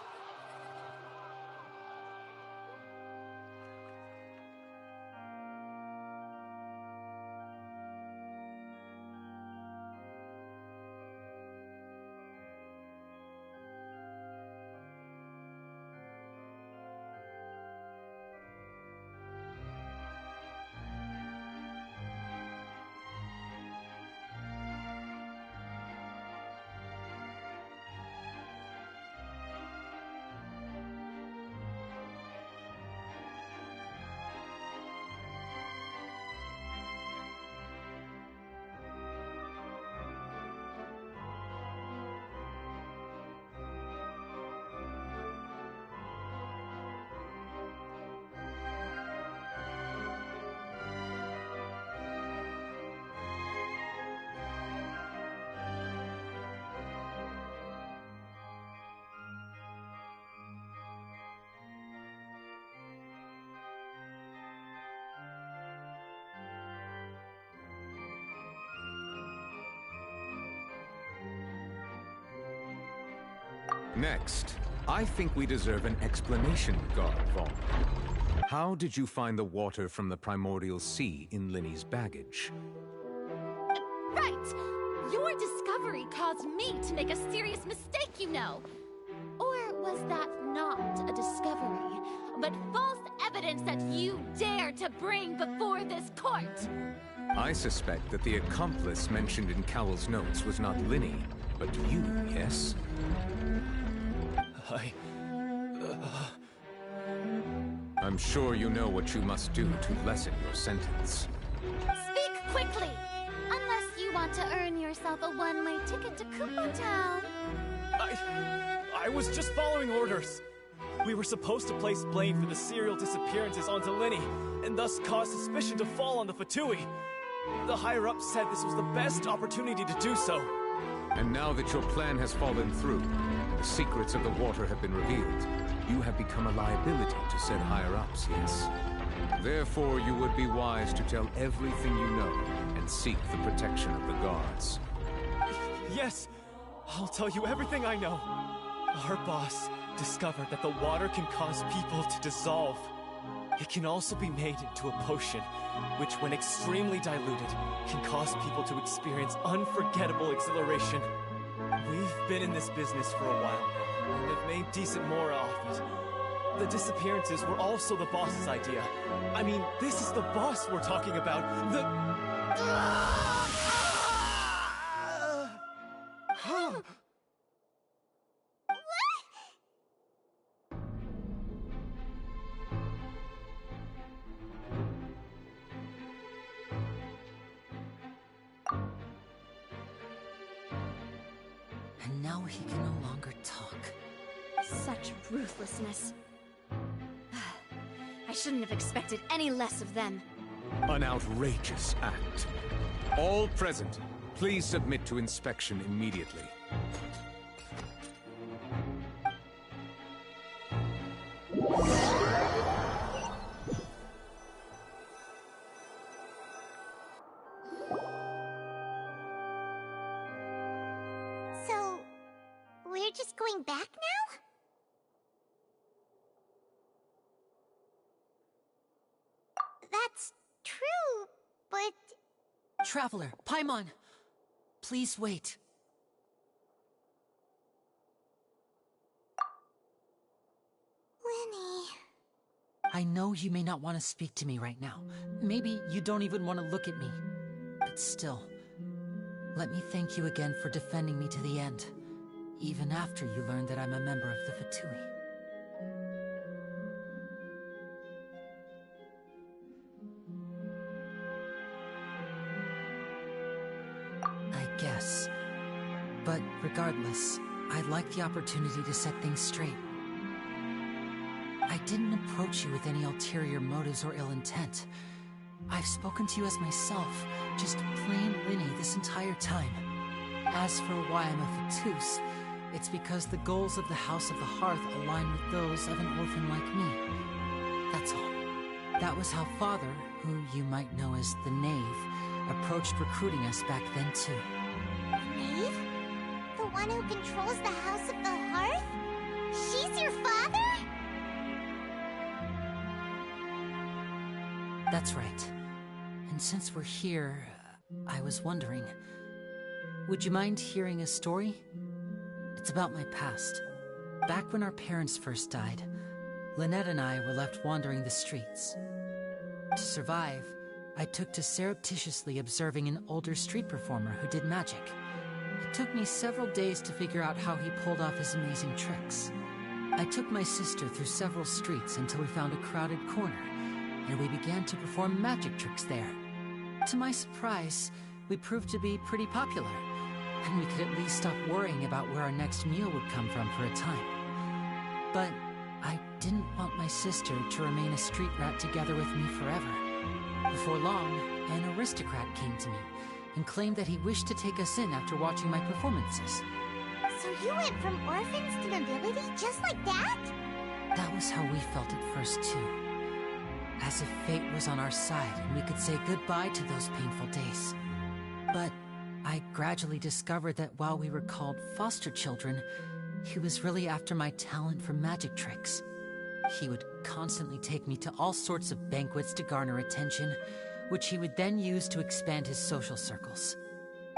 N: Next, I think we deserve an explanation, Guard Vaughn. How did you find the water from the primordial sea in Linny's baggage?
H: Right! Your discovery caused me to make a serious mistake, you know. Or was that not a discovery, but false evidence that you dared to bring before this court?
N: I suspect that the accomplice mentioned in Cowell's notes was not Linny, but you, yes? I'm sure you know what you must do to lessen your sentence.
H: Speak quickly! Unless you want to earn yourself a one-way ticket to Koopa Town.
F: I was just following orders. We were supposed to place blame for the serial disappearances onto Linny, and thus cause suspicion to fall on the Fatui. The higher-ups said this was the best opportunity to do so.
N: And now that your plan has fallen through, the secrets of the water have been revealed, you have become a liability to said higher-ups, yes? Therefore, you would be wise to tell everything you know and seek the protection of the guards.
F: Yes, I'll tell you everything I know. Our boss discovered that the water can cause people to dissolve. It can also be made into a potion, which when extremely diluted, can cause people to experience unforgettable exhilaration. We've been in this business for a while now, and have made decent more off it. The disappearances were also the boss's idea. I mean, this is the boss we're talking about.
M: And now he can no longer talk.
H: Such ruthlessness. I shouldn't have expected any less of them.
N: An outrageous act. All present, please submit to inspection immediately.
A: So, we're just going back now?
M: Traveler, Paimon! Please wait.
A: Lenny...
M: I know you may not want to speak to me right now. Maybe you don't even want to look at me. But still, let me thank you again for defending me to the end, even after you learned that I'm a member of the Fatui. I guess. But regardless, I'd like the opportunity to set things straight. I didn't approach you with any ulterior motives or ill intent. I've spoken to you as myself, just plain Linny this entire time. As for why I'm a Fatus, it's because the goals of the House of the Hearth align with those of an orphan like me. That's all. That was how Father, who you might know as the Knave, approached recruiting us back then too.
A: Knave? The one who controls the House of the Hearth? She's your father?
M: That's right. And since we're here, I was wondering, would you mind hearing a story? It's about my past. Back when our parents first died, Lynette and I were left wandering the streets. To survive, I took to surreptitiously observing an older street performer who did magic. It took me several days to figure out how he pulled off his amazing tricks. I took my sister through several streets until we found a crowded corner, and we began to perform magic tricks there. To my surprise, we proved to be pretty popular, and we could at least stop worrying about where our next meal would come from for a time. But I didn't want my sister to remain a street rat together with me forever. Before long, an aristocrat came to me and claimed that he wished to take us in after watching my performances.
A: So you went from orphans to nobility just like that?
M: That was how we felt at first too. As if fate was on our side and we could say goodbye to those painful days. But I gradually discovered that while we were called foster children, he was really after my talent for magic tricks. He would constantly take me to all sorts of banquets to garner attention, which he would then use to expand his social circles.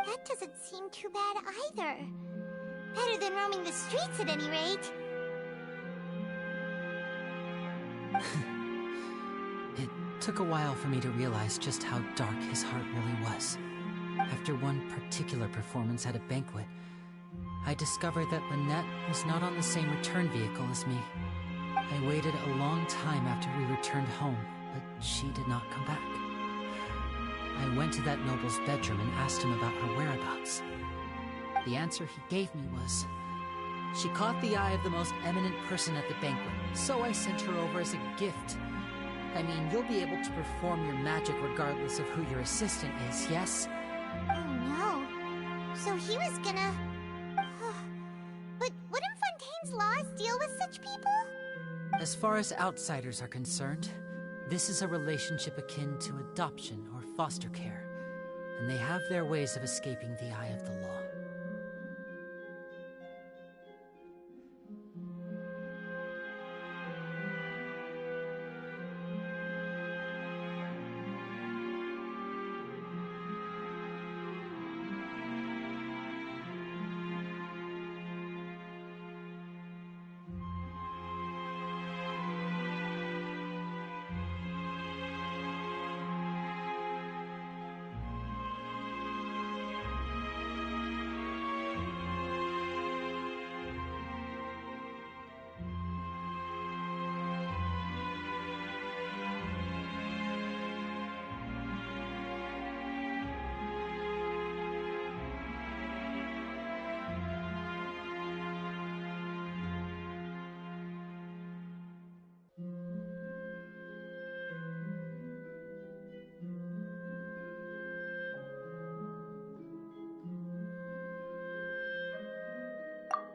A: That doesn't seem too bad either. Better than roaming the streets at any rate.
M: It took a while for me to realize just how dark his heart really was. After one particular performance at a banquet, I discovered that Lynette was not on the same return vehicle as me. I waited a long time after we returned home, but she did not come back. I went to that noble's bedroom and asked him about her whereabouts. The answer he gave me was, she caught the eye of the most eminent person at the banquet, so I sent her over as a gift. I mean, you'll be able to perform your magic regardless of who your assistant is, yes?
A: Oh no. So he was gonna... But wouldn't Fontaine's laws deal with such people?
M: As far as outsiders are concerned, this is a relationship akin to adoption or foster care, and they have their ways of escaping the eye of the law.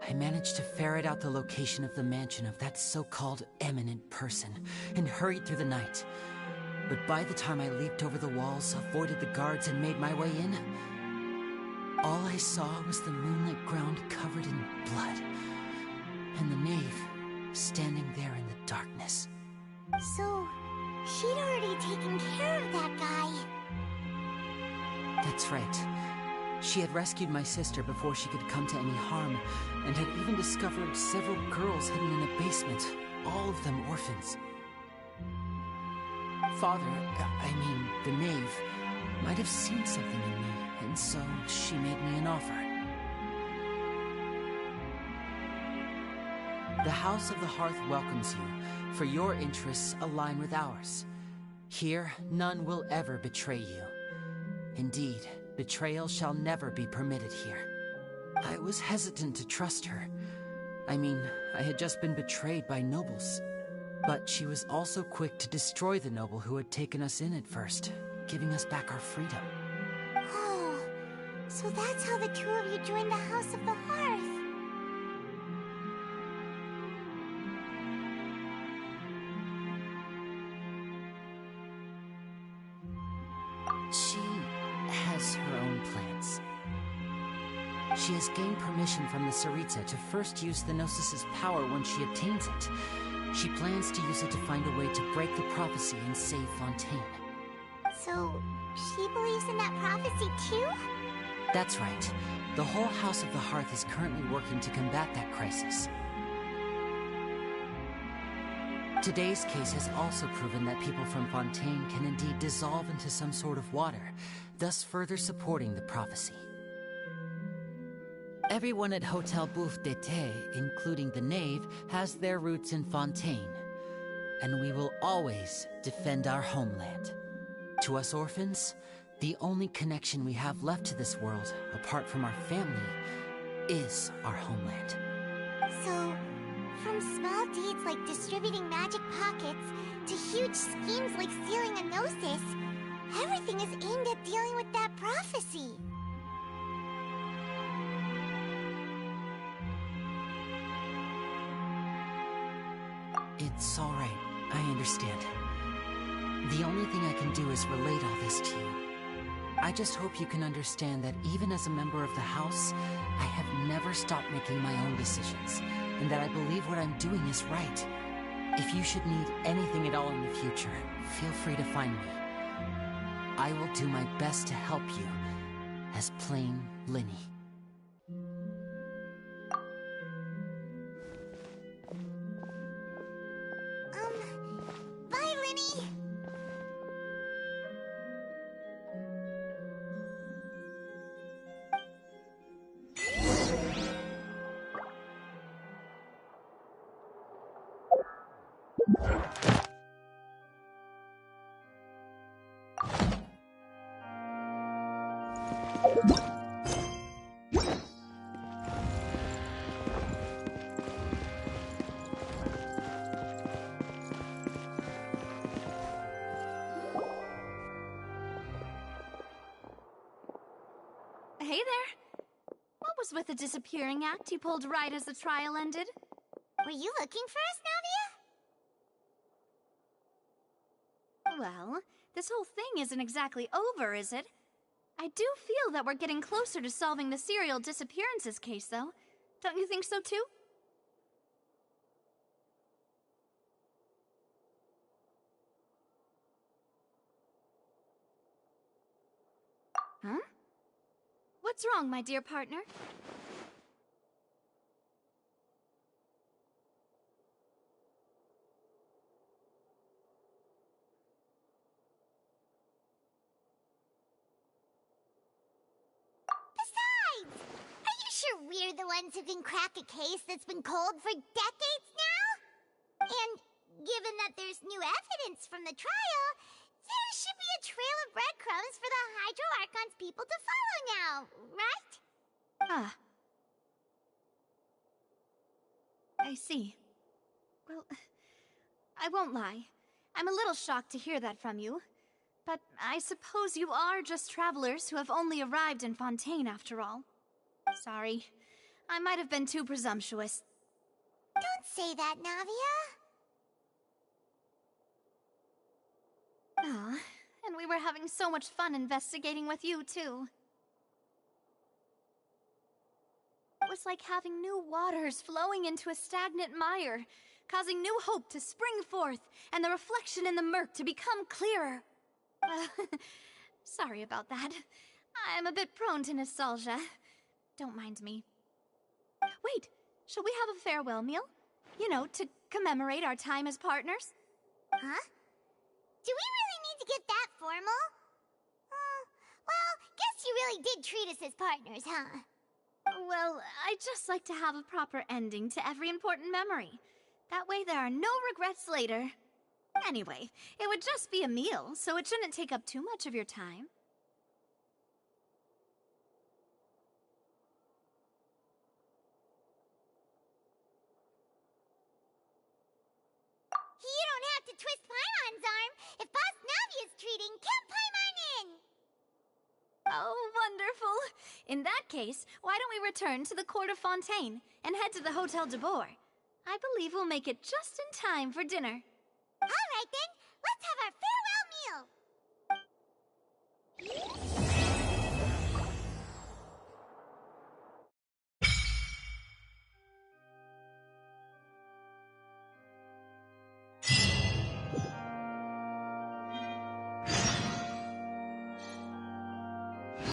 M: I managed to ferret out the location of the mansion of that so-called eminent person and hurried through the night. But by the time I leaped over the walls, avoided the guards, and made my way in, all I saw was the moonlit ground covered in blood, and the knave standing there in the darkness.
A: So, she'd already taken care of that guy.
M: That's right. She had rescued my sister before she could come to any harm, and had even discovered several girls hidden in a basement, all of them orphans. Father, the knave, might have seen something in me, and so she made me an offer. The House of the Hearth welcomes you, for your interests align with ours. Here, none will ever betray you. Indeed, betrayal shall never be permitted here. I was hesitant to trust her. I had just been betrayed by nobles. But she was also quick to destroy the noble who had taken us in at first, giving us back our freedom.
A: Oh, so that's how the two of you joined the House of the Hearth.
M: She has her own plans. She has gained permission from the Tsaritsa to first use the Gnosis' power when she obtains it. She plans to use it to find a way to break the prophecy and save Fontaine.
A: So, she believes in that prophecy too?
M: That's right. The whole House of the Hearth is currently working to combat that crisis. Today's case has also proven that people from Fontaine can indeed dissolve into some sort of water, thus further supporting the prophecy. Everyone at Hotel Bouffe d'été, including the knave, has their roots in Fontaine. And we will always defend our homeland. To us orphans, the only connection we have left to this world, apart from our family, is our homeland.
A: So, from small deeds like distributing magic pockets, to huge schemes like stealing a Gnosis, everything is aimed at dealing with that prophecy.
M: It's all right. I understand. The only thing I can do is relate all this to you. I just hope you can understand that even as a member of the House, I have never stopped making my own decisions, and that I believe what I'm doing is right. If you should need anything at all in the future, feel free to find me. I will do my best to help you, as plain Linny.
A: Bye, Linny!
H: Hey there. What was with the disappearing act you pulled right as the trial ended?
A: Were you looking for us, Navia?
H: Well, this whole thing isn't exactly over, is it? I do feel that we're getting closer to solving the serial disappearances case, though. Don't you think so, too? Huh? What's wrong, my dear partner?
A: Besides, are you sure we're the ones who can crack a case that's been cold for decades now? And given that there's new evidence from the trial, there should be a trail of breadcrumbs for the Hydro Archon's people to follow now, right?
H: Ah. I see. Well, I won't lie. I'm a little shocked to hear that from you. But I suppose you are just travelers who have only arrived in Fontaine after all. Sorry. I might have been too presumptuous.
A: Don't say that, Navia.
H: Ah, and we were having so much fun investigating with you, too. It was like having new waters flowing into a stagnant mire, causing new hope to spring forth, and the reflection in the murk to become clearer. Sorry about that. I'm a bit prone to nostalgia. Don't mind me. Wait, shall we have a farewell meal? You know, to commemorate our time as partners?
A: Huh? Do we really need to get that formal? Well, guess you really did treat us as partners, huh?
H: Well, I'd just like to have a proper ending to every important memory. That way there are no regrets later. Anyway, it would just be a meal, so it shouldn't take up too much of your time.
A: You don't have to twist Paimon's arm. If Boss Navi is treating, count Paimon in!
H: Oh, wonderful. In that case, why don't we return to the Court of Fontaine and head to the Hotel de Boer? I believe we'll make it just in time for dinner.
A: All right then, let's have our farewell meal!